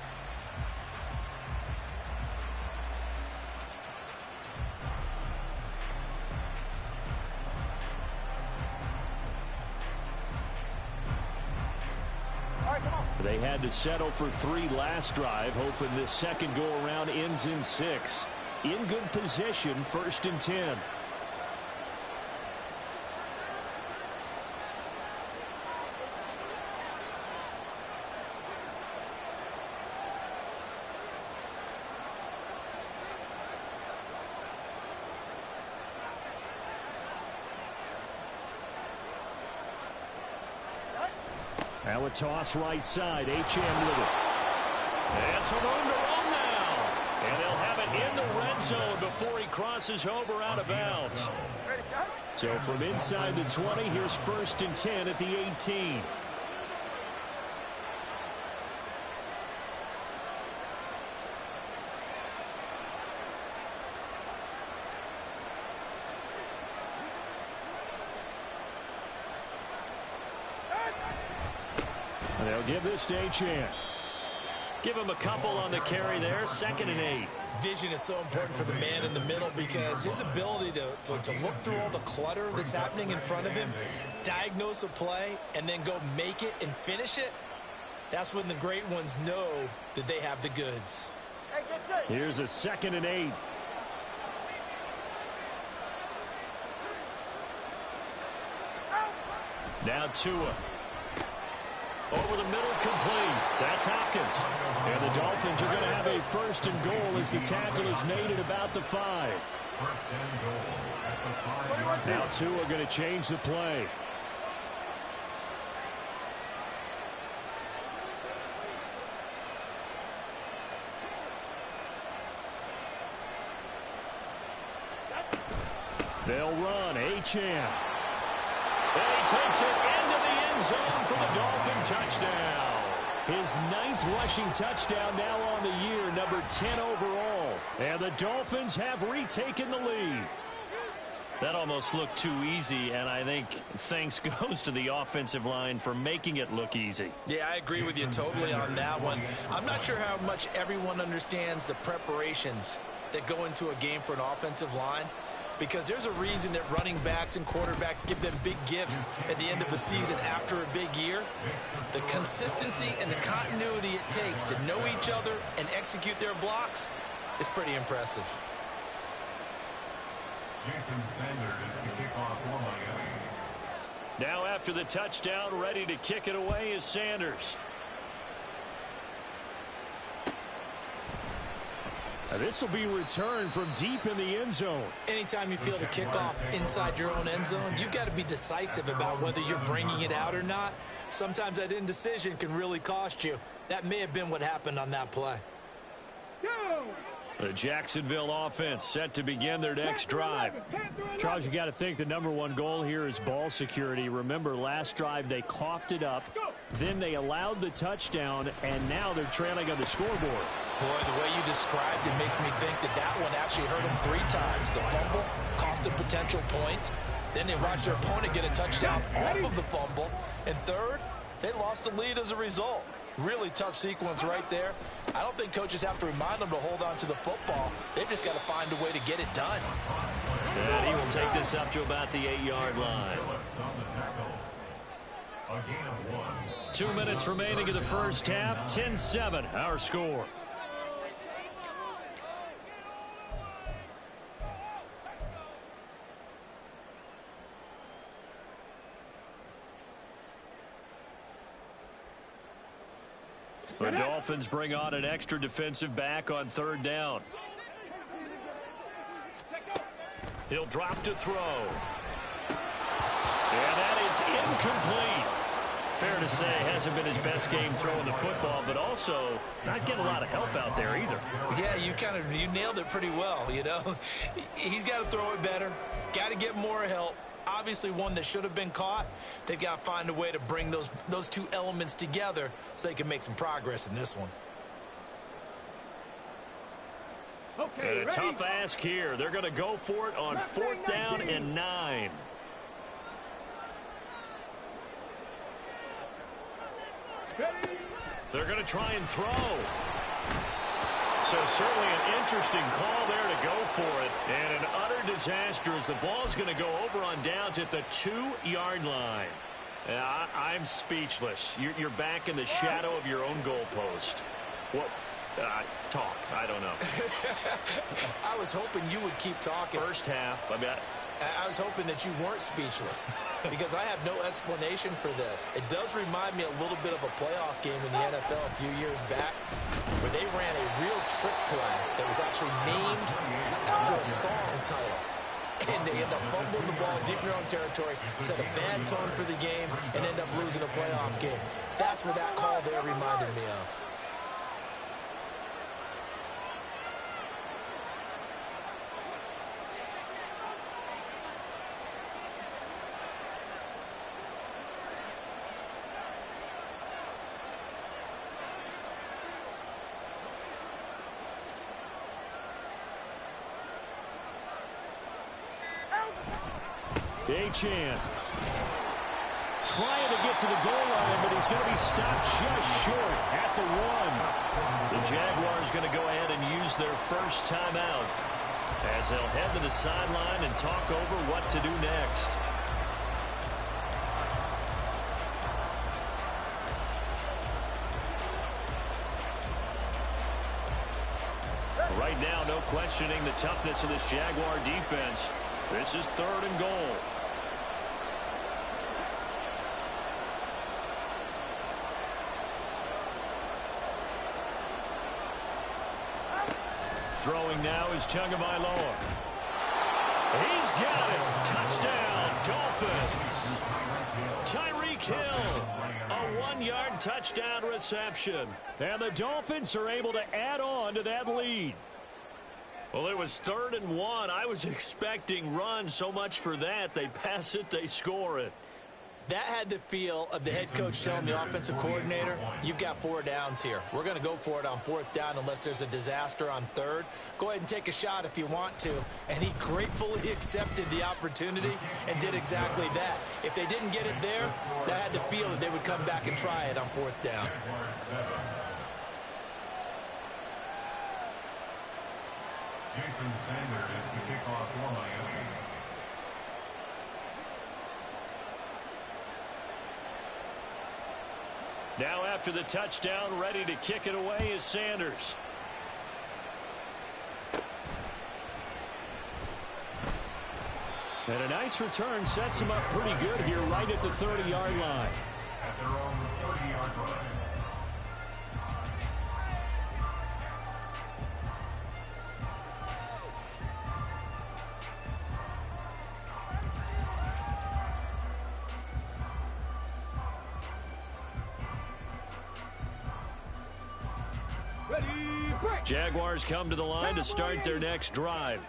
They had to settle for 3 last drive, hoping this second go-around ends in 6. In good position, first and 10. Now a toss right side. Achane with it. And some room to run now. And they'll have it in the red zone before he crosses over out of bounds. So from inside the 20, here's first and 10 at the 18. They'll give this to Achane. Give him a couple on the carry there, 2nd and 8. Vision is so important for the man in the middle because his ability to look through all the clutter that's happening in front of him, diagnose a play, and then go make it and finish it, that's when the great ones know that they have the goods. Hey, get set. Here's a 2nd and 8. Now Tua. Over the middle, complete. That's Hopkins. And the Dolphins are going to have a 1st and goal as the tackle is made at about the 5. 1st and goal at the 5. Now Tua going to change the play. They'll run. Achane. And he takes it into the end zone for the Dolphin touchdown. His 9th rushing touchdown now on the year, number 10 overall. And the Dolphins have retaken the lead. That almost looked too easy, and I think thanks goes to the offensive line for making it look easy. Yeah, I agree with you totally on that one. I'm not sure how much everyone understands the preparations that go into a game for an offensive line, because there's a reason that running backs and quarterbacks give them big gifts at the end of the season after a big year. The consistency and the continuity it takes to know each other and execute their blocks is pretty impressive. Jason Sanders to kick off for Miami. Now after the touchdown, ready to kick it away is Sanders. This will be returned from deep in the end zone. Anytime you feel the kickoff inside your own end zone, you've got to be decisive about whether you're bringing it out or not. Sometimes that indecision can really cost you. That may have been what happened on that play. The Jacksonville offense set to begin their next drive. Charles, you got to think the #1 goal here is ball security. Remember, last drive they coughed it up, then they allowed the touchdown, and now they're trailing on the scoreboard. Boy, the way you described it makes me think that that one actually hurt them 3 times. The fumble cost them potential points. Then they watched their opponent get a touchdown off of the fumble. And third, they lost the lead as a result. Really tough sequence right there. I don't think coaches have to remind them to hold on to the football. They've just got to find a way to get it done. And he will take this up to about the 8-yard line. A gain of 1. 2 minutes remaining in the first half. 10-7, our score. The Dolphins bring on an extra defensive back on 3rd down. He'll drop to throw. And that is incomplete. Fair to say, hasn't been his best game throwing the football, but also not getting a lot of help out there either. Yeah, you nailed it pretty well, you know. He's got to throw it better, got to get more help. Obviously one that should have been caught. They've got to find a way to bring those 2 elements together so they can make some progress in this one. Okay, and a tough ask here. They're going to go for it on 4th down and 9. They're going to try and throw. So certainly an interesting call there to go for it. And an utter disaster as the ball's going to go over on downs at the 2-yard line. I'm speechless. You're back in the shadow of your own goalpost. What? Talk. I don't know. I was hoping you would keep talking. First half. I was hoping that you weren't speechless because I have no explanation for this. It does remind me a little bit of a playoff game in the NFL a few years back where they ran a real trick play that was actually named after a song title. And they end up fumbling the ball deep in their own territory, set a bad tone for the game, and end up losing a playoff game. That's what that call there reminded me of. Achane trying to get to the goal line, but he's going to be stopped just short at the 1. to go ahead and use their first timeout as they'll head to the sideline and talk over what to do next. Right now, no questioning the toughness of this Jaguar defense. This is 3rd and goal. Throwing now is Tagovailoa. He's got it. Touchdown, Dolphins. Tyreek Hill, a 1-yard touchdown reception. And the Dolphins are able to add on to that lead. Well, it was 3rd and 1. I was expecting run, so much for that. They pass it, they score it. That had the feel of the head coach telling the offensive coordinator, you've got 4 downs here. We're going to go for it on 4th down unless there's a disaster on 3rd. Go ahead and take a shot if you want to. And he gratefully accepted the opportunity and did exactly that. If they didn't get it there, that had the feel that they would come back and try it on 4th down. Jason Sanders to kick off for Miami. Now after the touchdown, ready to kick it away is Sanders. And a nice return sets him up pretty good here right at the 30-yard line. At their own 30-yard line. Jaguars come to the line to start their next drive.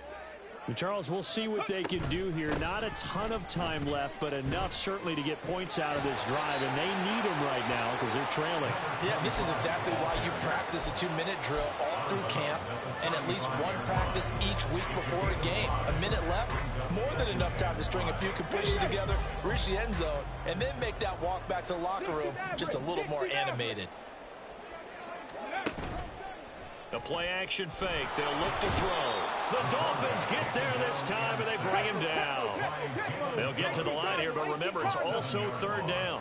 Charles, we'll see what they can do here. Not a ton of time left, but enough certainly to get points out of this drive, and they need them right now because they're trailing. Yeah, this is exactly why you practice a 2-minute drill all through camp and at least one practice each week before a game. A minute left, more than enough time to string a few completions together, reach the end zone, and then make that walk back to the locker room just a little more animated. The play-action fake. They'll look to throw. The Dolphins get there this time, and they bring him down. They'll get to the line here, but remember, it's also 3rd down.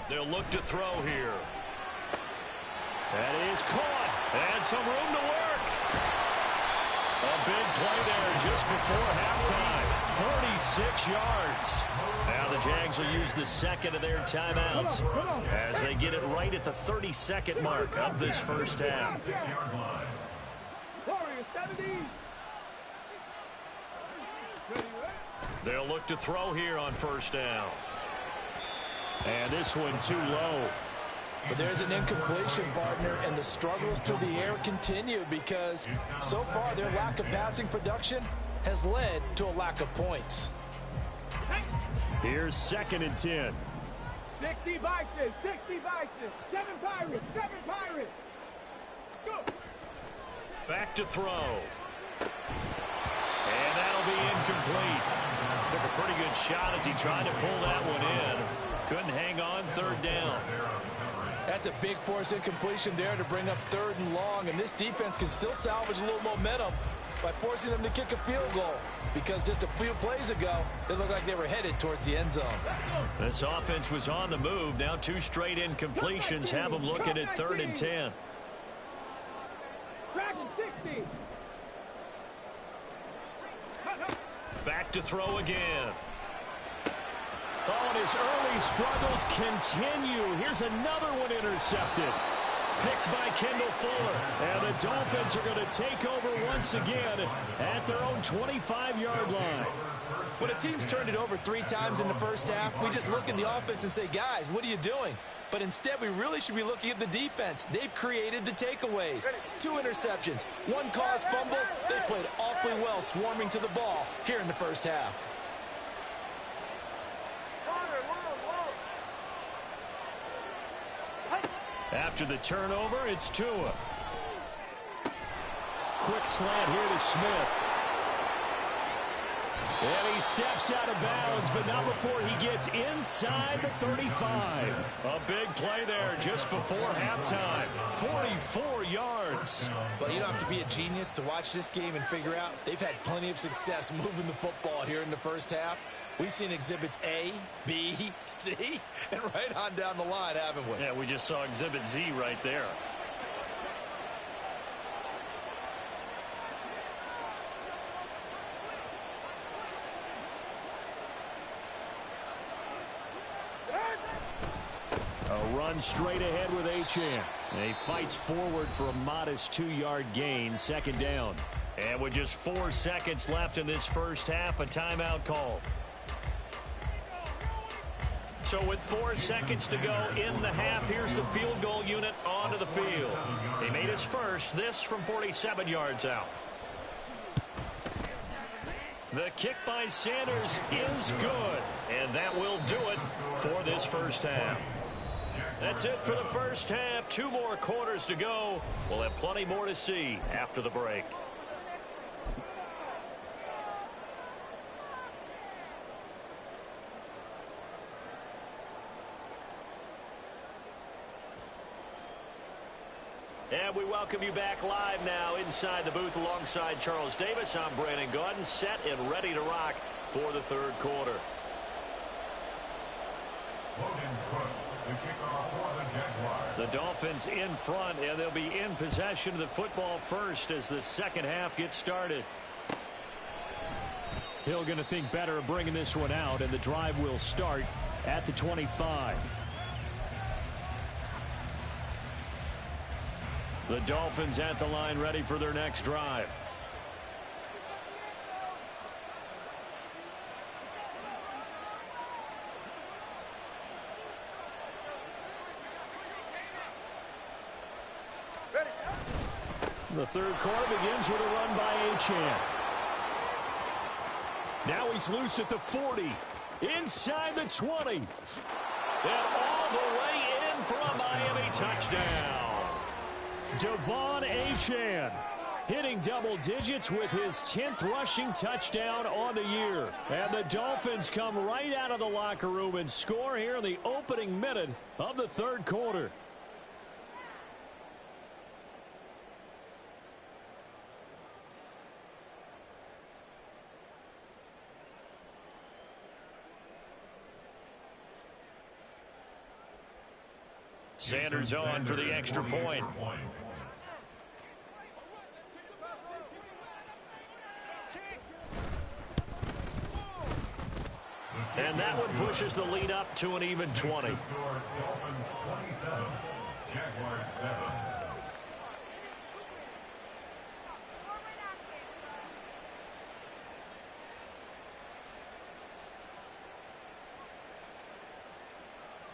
They'll look to throw here. That is caught. And some room to work. A big play there just before halftime. 36 yards. Now the Jags will use the second of their timeouts as they get it right at the 32nd mark of this first half. They'll look to throw here on 1st down. And this one too low. But there's an incompletion, partner, and the struggles through the air continue because so far their lack of passing production has led to a lack of points. Here's 2nd and 10. 60 Vices, 60 Vices, 7 Pirates, 7 Pirates. Go. Back to throw. And that'll be incomplete. Took a pretty good shot as he tried to pull that one in. Couldn't hang on 3rd down. That's a big force incompletion there to bring up 3rd and long, and this defense can still salvage a little momentum by forcing them to kick a field goal because just a few plays ago, they looked like they were headed towards the end zone. This offense was on the move. Now 2 straight incompletions have them looking at 3rd and 10. Back to throw again. Oh, and his early struggles continue. Here's another one intercepted. Picked by Kendall Fuller. And the Dolphins are going to take over once again at their own 25-yard line. When a team's turned it over 3 times in the first half, we just look at the offense and say, guys, what are you doing? But instead, we really should be looking at the defense. They've created the takeaways. 2 interceptions, 1 caused fumble. They played awfully well swarming to the ball here in the first half. After the turnover, it's Tua. Quick slant here to Smith. And he steps out of bounds, but not before he gets inside the 35. A big play there just before halftime. 44 yards. Well, you don't have to be a genius to watch this game and figure out they've had plenty of success moving the football here in the first half. We've seen exhibits A, B, C, and right on down the line, haven't we? Yeah, we just saw exhibit Z right there. A run straight ahead with Achane. And he fights forward for a modest 2-yard gain, second down. And with just 4 seconds left in this first half, a timeout called. So with 4 seconds to go in the half, here's the field goal unit onto the field. He made his first, this from 47 yards out. The kick by Sanders is good, and that will do it for this first half. That's it for the first half. 2 more quarters to go. We'll have plenty more to see after the break. And we welcome you back live now inside the booth alongside Charles Davis. I'm Brandon Gaudin, set and ready to rock for the third quarter. The Dolphins in front, and they'll be in possession of the football first as the second half gets started. Hill going to think better of bringing this one out, and the drive will start at the 25. The Dolphins at the line ready for their next drive. The third quarter begins with a run by Achane. Now he's loose at the 40. Inside the 20. And all the way in for a Miami touchdown. Devon Achane hitting double digits with his 10th rushing touchdown on the year. And the Dolphins come right out of the locker room and score here in the opening minute of the third quarter. Sanders on for the extra point. And that one pushes the lead up to an even 20. Dolphins 27, Jaguars 7.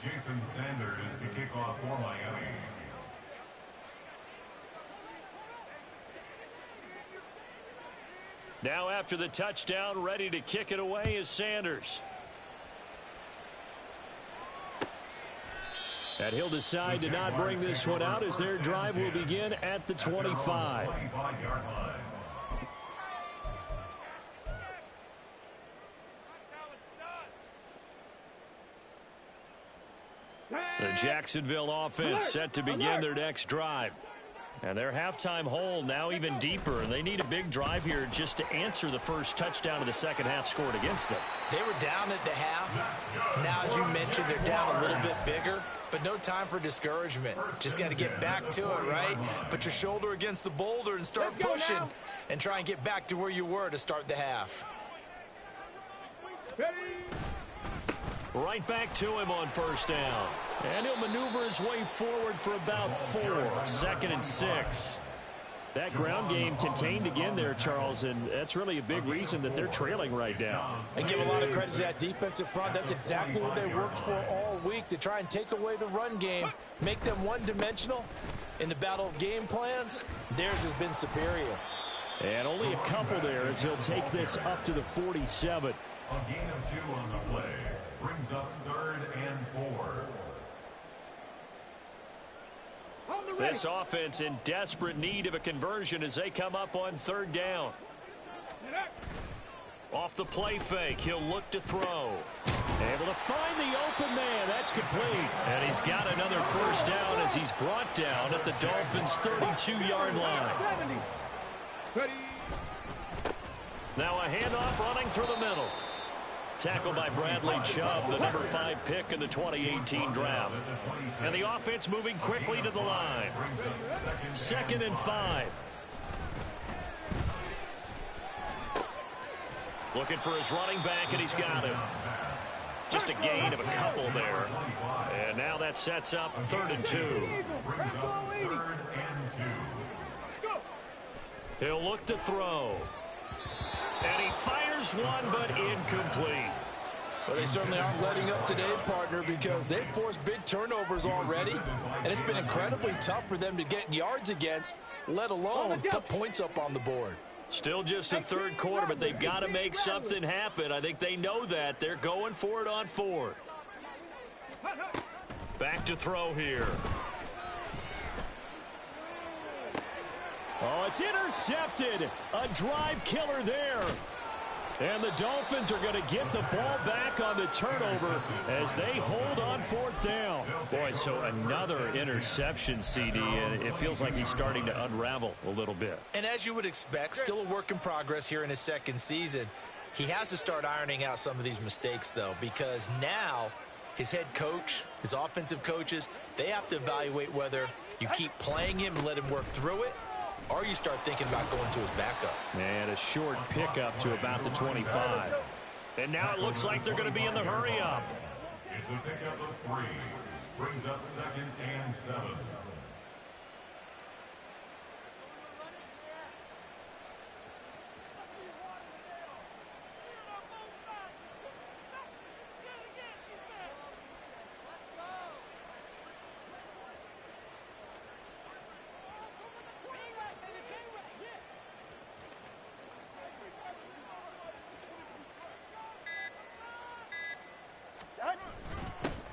Jason Sanders to kick off for Miami. Now after the touchdown, ready to kick it away is Sanders. And he'll decide to not bring this one out as their drive will begin at the 25. The Jacksonville offense set to begin their next drive. And their halftime hole now even deeper. And they need a big drive here just to answer the first touchdown of the second half scored against them. They were down at the half. Now, as you mentioned, they're down a little bit bigger. But no time for discouragement. Just got to get back to it, right? Put your shoulder against the boulder and start pushing. And try and get back to where you were to start the half. Right back to him on first down. And he'll maneuver his way forward for about 4. 2nd and 6. That ground game contained again there, Charles, and that's really a big reason that they're trailing right now. I give a lot of credit to that defensive front. That's exactly what they worked for all week, to try and take away the run game, make them one-dimensional. In the battle of game plans, theirs has been superior. And only a couple there as he'll take this up to the 47. A gain of 2 on the play brings up 3rd and 4. This offense in desperate need of a conversion as they come up on 3rd down. Off the play fake, he'll look to throw. Able to find the open man. That's complete. And he's got another first down as he's brought down at the Dolphins' 32-yard line. 30. Now a handoff running through the middle. Tackled by Bradley Chubb, the number 5 pick in the 2018 draft. And the offense moving quickly to the line. 2nd and 5. Looking for his running back, and he's got him. Just a gain of a couple there. And now that sets up 3rd and 2. He'll look to throw. And he fires one, but incomplete. Well, they certainly aren't letting up today, partner, because they've forced big turnovers already, and it's been incredibly tough for them to get yards against, let alone put points up on the board. Still just a 3rd quarter, but they've got to make something happen. I think they know that. They're going for it on 4th. Back to throw here. Oh, it's intercepted. A drive killer there. And the Dolphins are going to get the ball back on the turnover as they hold on 4th down. Boy, so another interception, CD, and it feels like he's starting to unravel a little bit. And as you would expect, still a work in progress here in his 2nd season. He has to start ironing out some of these mistakes, though, because now his head coach, his offensive coaches, they have to evaluate whether you keep playing him and let him work through it, or you start thinking about going to his backup. And a short pickup to about the 25. And now it looks like they're going to be in the hurry up. It's a pickup of 3. Brings up 2nd and 7.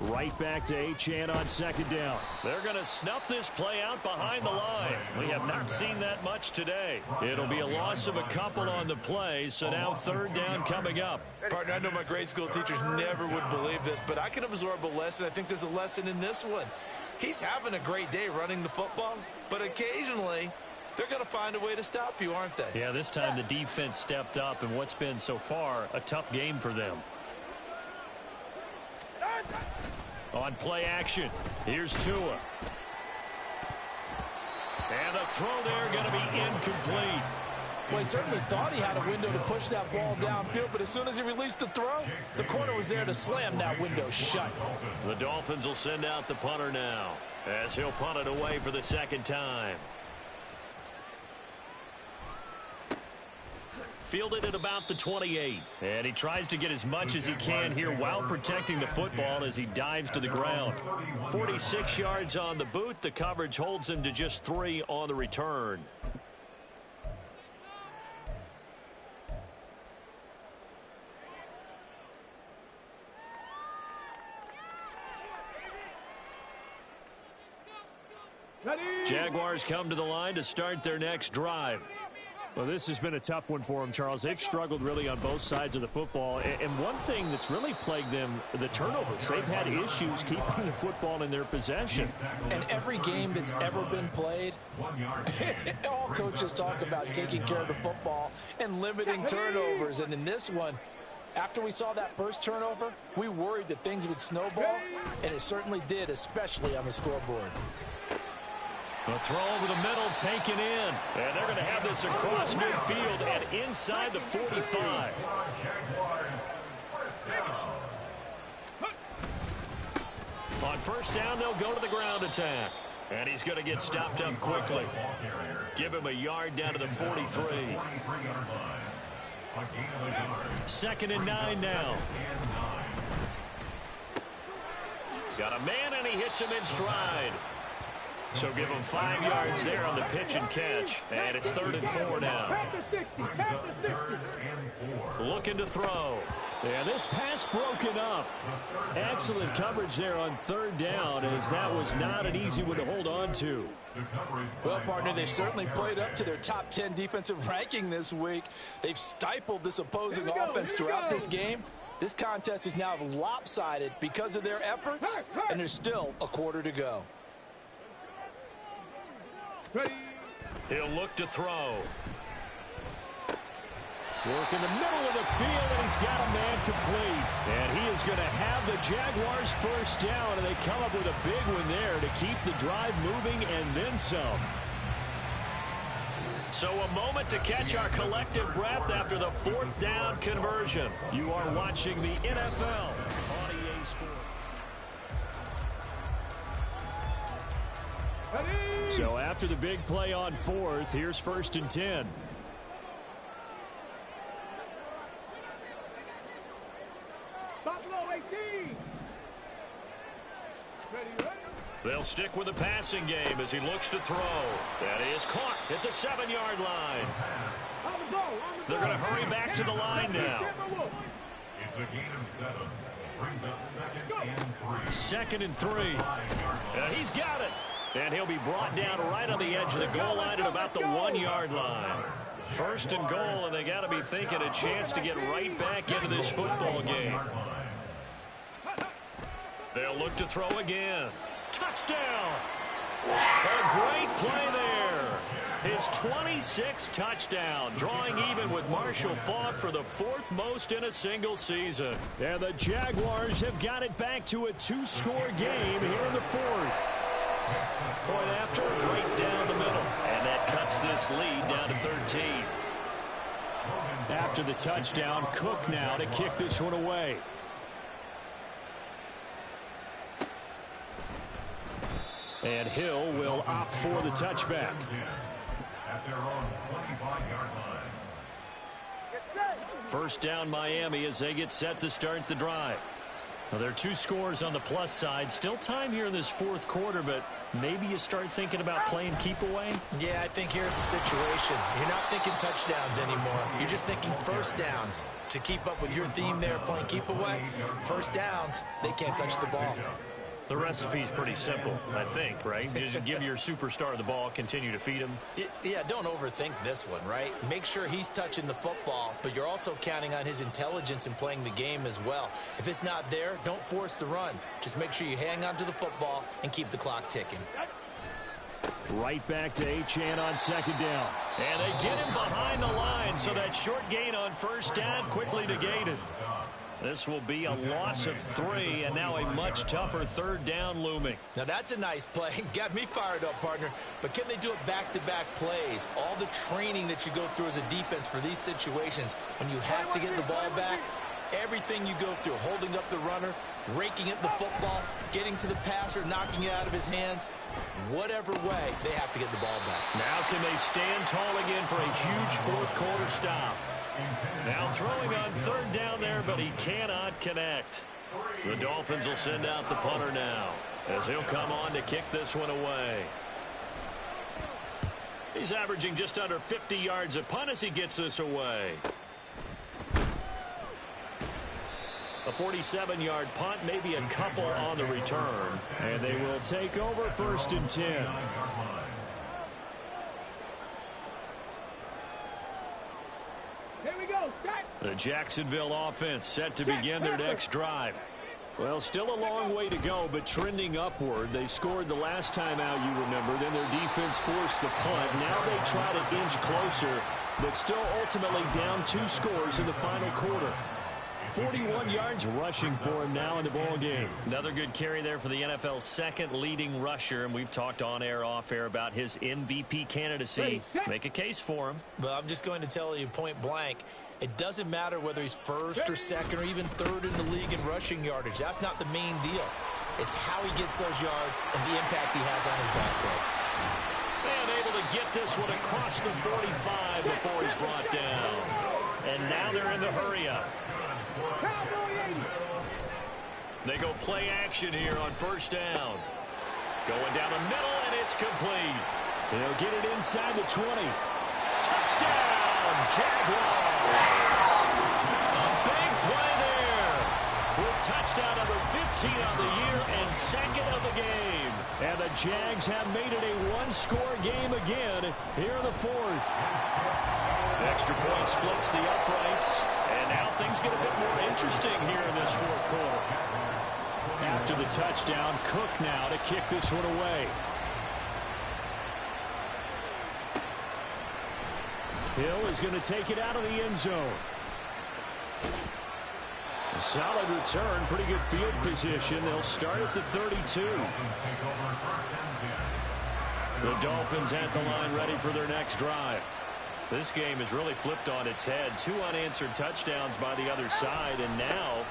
Right back to Achane on 2nd down. They're going to snuff this play out behind the line. We have not seen that much today. It'll be a loss of a couple on the play, so now 3rd down coming up. Partner, I know my grade school teachers never would believe this, but I can absorb a lesson. I think there's a lesson in this one. He's having a great day running the football, but occasionally they're going to find a way to stop you, aren't they? Yeah, this time the defense stepped up in what's been so far a tough game for them. On play action, here's Tua. And the throw there going to be incomplete. Well, he certainly thought he had a window to push that ball downfield, but as soon as he released the throw, the corner was there to slam that window shut. The Dolphins will send out the punter now as he'll punt it away for the 2nd time. Fielded at about the 28. And he tries to get as much as he can here while protecting the football as he dives to the ground. 46 yards on the boot. The coverage holds him to just 3 on the return. Jaguars come to the line to start their next drive. Well, this has been a tough one for them, Charles. They've struggled really on both sides of the football. And one thing that's really plagued them, the turnovers. They've had issues keeping the football in their possession. And every game that's ever been played, all coaches talk about taking care of the football and limiting turnovers. And in this one, after we saw that first turnover, we worried that things would snowball, and it certainly did, especially on the scoreboard. The throw over the middle taken in. And they're going to have this across midfield and inside the 45. On 1st down, they'll go to the ground attack. And he's going to get stopped up quickly. Give him a yard down to the 43. 2nd and 9 now. Got a man, and he hits him in stride. So give him 5 yards there on the pitch and catch. And it's 3rd and 4 now. Looking to throw. Yeah, this pass broken up. Excellent coverage there on third down, as that was not an easy one to hold on to. Well, partner, they've certainly played up to their top 10 defensive ranking this week. They've stifled this opposing offense throughout this game. This contest is now lopsided because of their efforts, and there's still a quarter to go. He'll look to throw. Work in the middle of the field, and he's got a man complete. And he is going to have the Jaguars first down, and they come up with a big one there to keep the drive moving and then some. So a moment to catch our collective breath after the fourth down conversion. You are watching the NFL on EA Sports. So after the big play on fourth, here's 1st and 10. They'll stick with the passing game as he looks to throw. That is caught at the 7-yard line. They're going to hurry back to the line now. It's a gain of 7. Brings up 2nd and 3. And he's got it. And he'll be brought down right on the edge of the goal line at about the 1-yard line. 1st and goal, and they got to be thinking a chance to get right back into this football game. They'll look to throw again. Touchdown! A great play there. His 26th touchdown, drawing even with Marshall Faulk for the 4th most in a single season. And the Jaguars have got it back to a 2-score game here in the 4th. Point after, right down the middle. And that cuts this lead down to 13. After the touchdown, Cook now to kick this one away. And Hill will opt for the touchback. At their own 25-yard line. First down Miami as they get set to start the drive. Well, there are 2 scores on the plus side. Still time here in this 4th quarter, but maybe you start thinking about playing keep away? Yeah, I think here's the situation. You're not thinking touchdowns anymore. You're just thinking first downs. To keep up with your theme there, playing keep away, first downs, they can't touch the ball. The recipe's pretty simple, I think, right? Just give your superstar the ball, continue to feed him. Yeah, don't overthink this one, right? Make sure he's touching the football, but you're also counting on his intelligence in playing the game as well. If it's not there, don't force the run. Just make sure you hang on to the football and keep the clock ticking. Right back to Achane on 2nd down. And they get him behind the line, so that short gain on 1st down quickly negated. This will be a loss of 3, and now a much tougher 3rd down looming. Now that's a nice play. Got me fired up, partner. But can they do it back-to-back plays? All the training that you go through as a defense for these situations, when you have to get the ball back, everything you go through, holding up the runner, raking at the football, getting to the passer, knocking it out of his hands, whatever way, they have to get the ball back. Now can they stand tall again for a huge 4th quarter stop? Now throwing on 3rd down there, but he cannot connect. The Dolphins will send out the punter now, as he'll come on to kick this one away. He's averaging just under 50 yards a punt as he gets this away. A 47-yard punt, maybe a couple on the return. And they will take over 1st and 10. The Jacksonville offense set to begin their next drive. Well, still a long way to go, but trending upward. They scored the last time out, you remember. Then their defense forced the punt. Now they try to inch closer, but still ultimately down 2 scores in the final quarter. 41 yards rushing for him now in the ball game. Another good carry there for the NFL's 2nd leading rusher, and we've talked on air, off air about his MVP candidacy. Make a case for him. Well, I'm just going to tell you point blank, it doesn't matter whether he's 1st or 2nd or even 3rd in the league in rushing yardage. That's not the main deal. It's how he gets those yards and the impact he has on his backfield. And able to get this one across the 45 before he's brought down. And now they're in the hurry-up. They go play action here on 1st down. Going down the middle, and it's complete. They'll get it inside the 20. Touchdown, Jaguars! A big play there. Touchdown number 15 on the year and second of the game. And the Jags have made it a one-score game again here in the fourth. Extra point splits the uprights. And now things get a bit more interesting here in this fourth quarter. After the touchdown, Cook now to kick this one away. Hill is going to take it out of the end zone. A solid return, pretty good field position. They'll start at the 32. The Dolphins at the line ready for their next drive. This game has really flipped on its head. 2 unanswered touchdowns by the other side, and now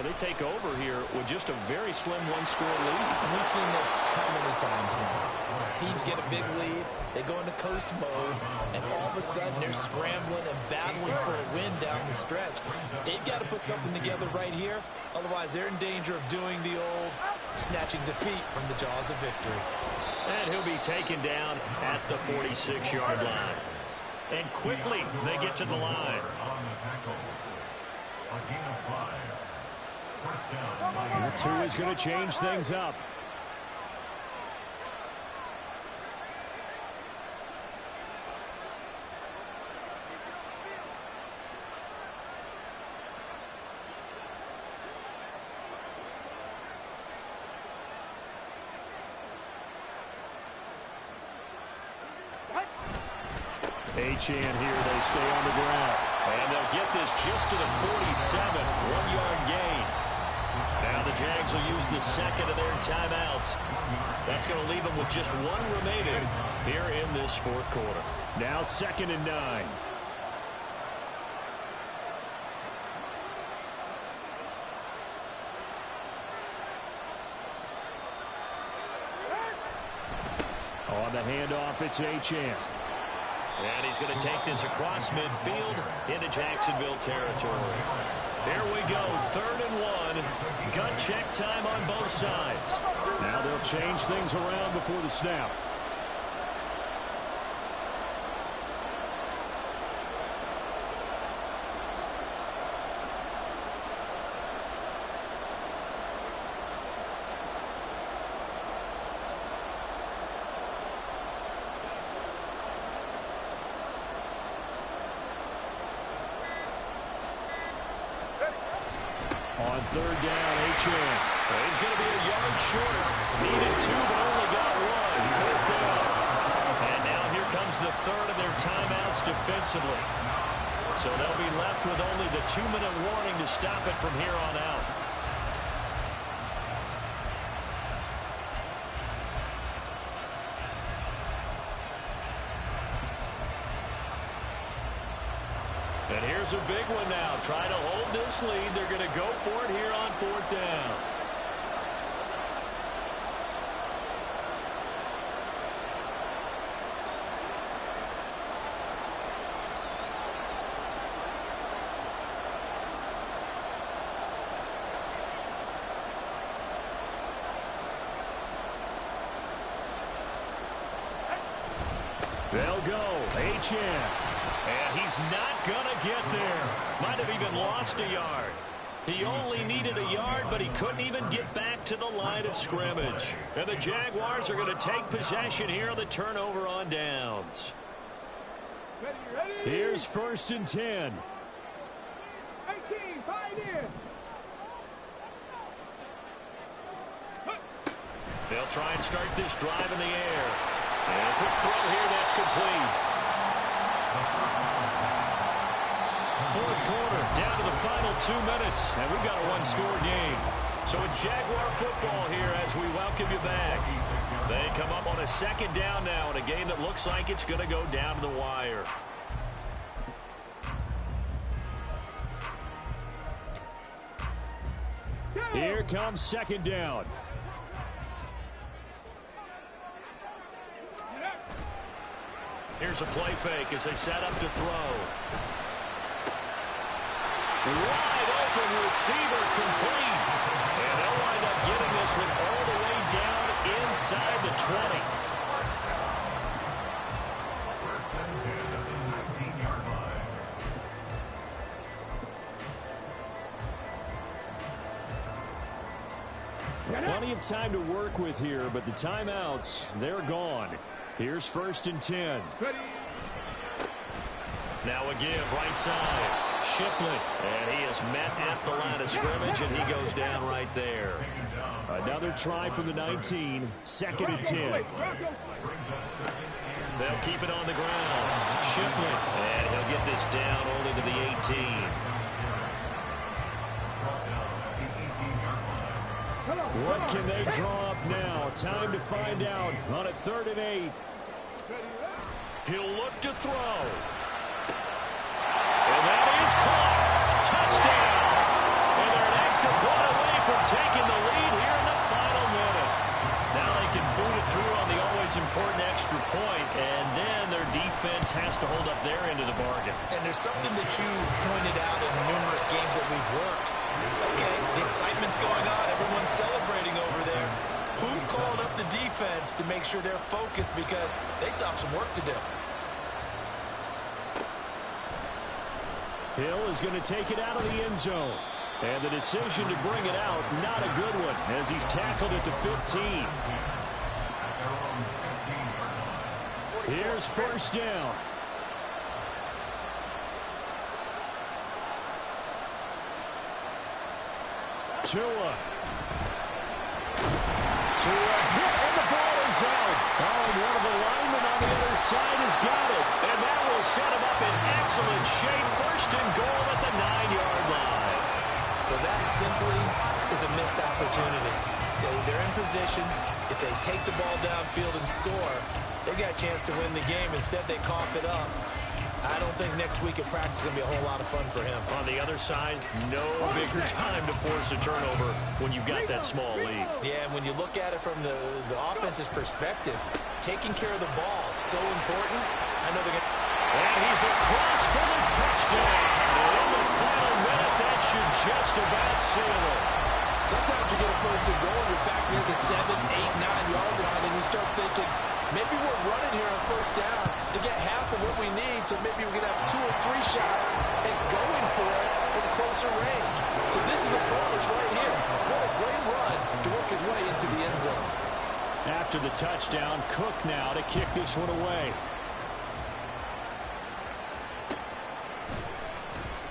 they take over here with just a very slim one-score lead. And we've seen this how many times now? Teams get a big lead, they go into coast mode, and all of a sudden they're scrambling and battling for a win down the stretch. They've got to put something together right here, otherwise they're in danger of doing the old snatching defeat from the jaws of victory. And he'll be taken down at the 46-yard line. And quickly they get to the line. That 2 is going to change things up. Achane here, they stay on the ground. And they'll get this just to the 47, 1-yard gain. Now the Jags will use the second of their timeouts. That's going to leave them with just 1 remaining here in this fourth quarter. Now 2nd and 9. On the handoff, it's Achane. And he's going to take this across midfield into Jacksonville territory. Here we go, 3rd and 1. Gut check time on both sides. Now they'll change things around before the snap. On 3rd down, Achane. He's going to be a yard short. Needed 2, but only got 1. 4th down. And now here comes the 3rd of their timeouts defensively. So they'll be left with only the 2-minute warning to stop it from here on out. And here's a big one now. Try to hold this lead. They're going to go for it here on 4th down. They'll go. Achane. And he's not going to get there. Might have even lost a yard. He only needed a yard, but he couldn't even get back to the line of scrimmage. And the Jaguars are going to take possession here on the turnover on downs. Here's 1st and 10. 18, fight in. They'll try and start this drive in the air. And a quick throw here, that's complete. 4th quarter, down to the final 2 minutes, and we've got a one-score game. So it's Jaguar football here as we welcome you back. They come up on a 2nd down now in a game that looks like it's going to go down to the wire. Here comes 2nd down. Here's a play fake as they set up to throw. Wide open receiver complete. And they'll wind up getting this one all the way down inside the 20. Plenty of time to work with here, but the timeouts, they're gone. Here's 1st and 10. Now a give, right side. Shipley, and he is met at the line of scrimmage, and he goes down right there. Another try from the 19, 2nd and 10. They'll keep it on the ground. Shipley, and he'll get this down only to the 18. What can they draw up now? Time to find out on a 3rd and 8. He'll look to throw. And that is caught. Touchdown. And they're an extra point away from taking the lead here in the final minute. Now they can boot it through on the always important extra point, and then their defense has to hold up their end of the bargain. And there's something that you've pointed out in numerous games that we've worked. Okay, the excitement's going on. Everyone's celebrating over there. Who's calling up the defense to make sure they're focused, because they still have some work to do. Hill is going to take it out of the end zone. And the decision to bring it out, not a good one, as he's tackled at the 15. Here's 1st down. Tua, and the ball is out. Oh, and one of the linemen on the other side has got it. And that will set him up in excellent shape. 1st and goal at the 9-yard line. But that simply is a missed opportunity. They're in position. If they take the ball downfield and score, they got a chance to win the game. Instead, they cough it up. I don't think next week at practice is going to be a whole lot of fun for him. On the other side, no bigger time to force a turnover when you've got that small lead. Yeah, and when you look at it from the offense's perspective, taking care of the ball is so important. I know they're going to... And he's across for the touchdown. And in the final minute, that should just about seal it. Sometimes you get a first and goal, you're back near the 7, 8, 9-yard line, and you start thinking, maybe we're running here on 1st down to get half of what we need, so maybe we can have 2 or 3 shots and going for it from closer range. So this is a bonus right here. What a great run to work his way into the end zone. After the touchdown, Cook now to kick this one away.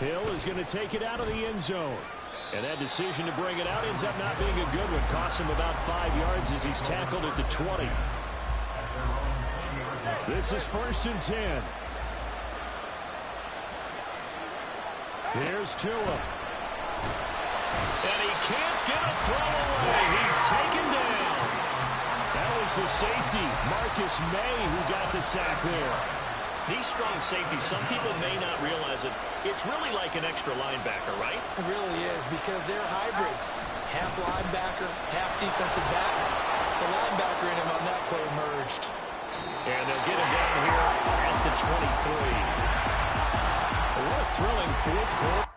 Hill is going to take it out of the end zone. And that decision to bring it out ends up not being a good one. Costs him about 5 yards as he's tackled at the 20. This is 1st and 10. Here's Tua. And he can't get a throw away. He's taken down. That was the safety, Marcus May, who got the sack there. These strong safeties, some people may not realize it. It's really like an extra linebacker, right? It really is, because they're hybrids. Half linebacker, half defensive back. The linebacker in him on that play emerged. And they'll get him down here at the 23. What a thrilling 4th quarter.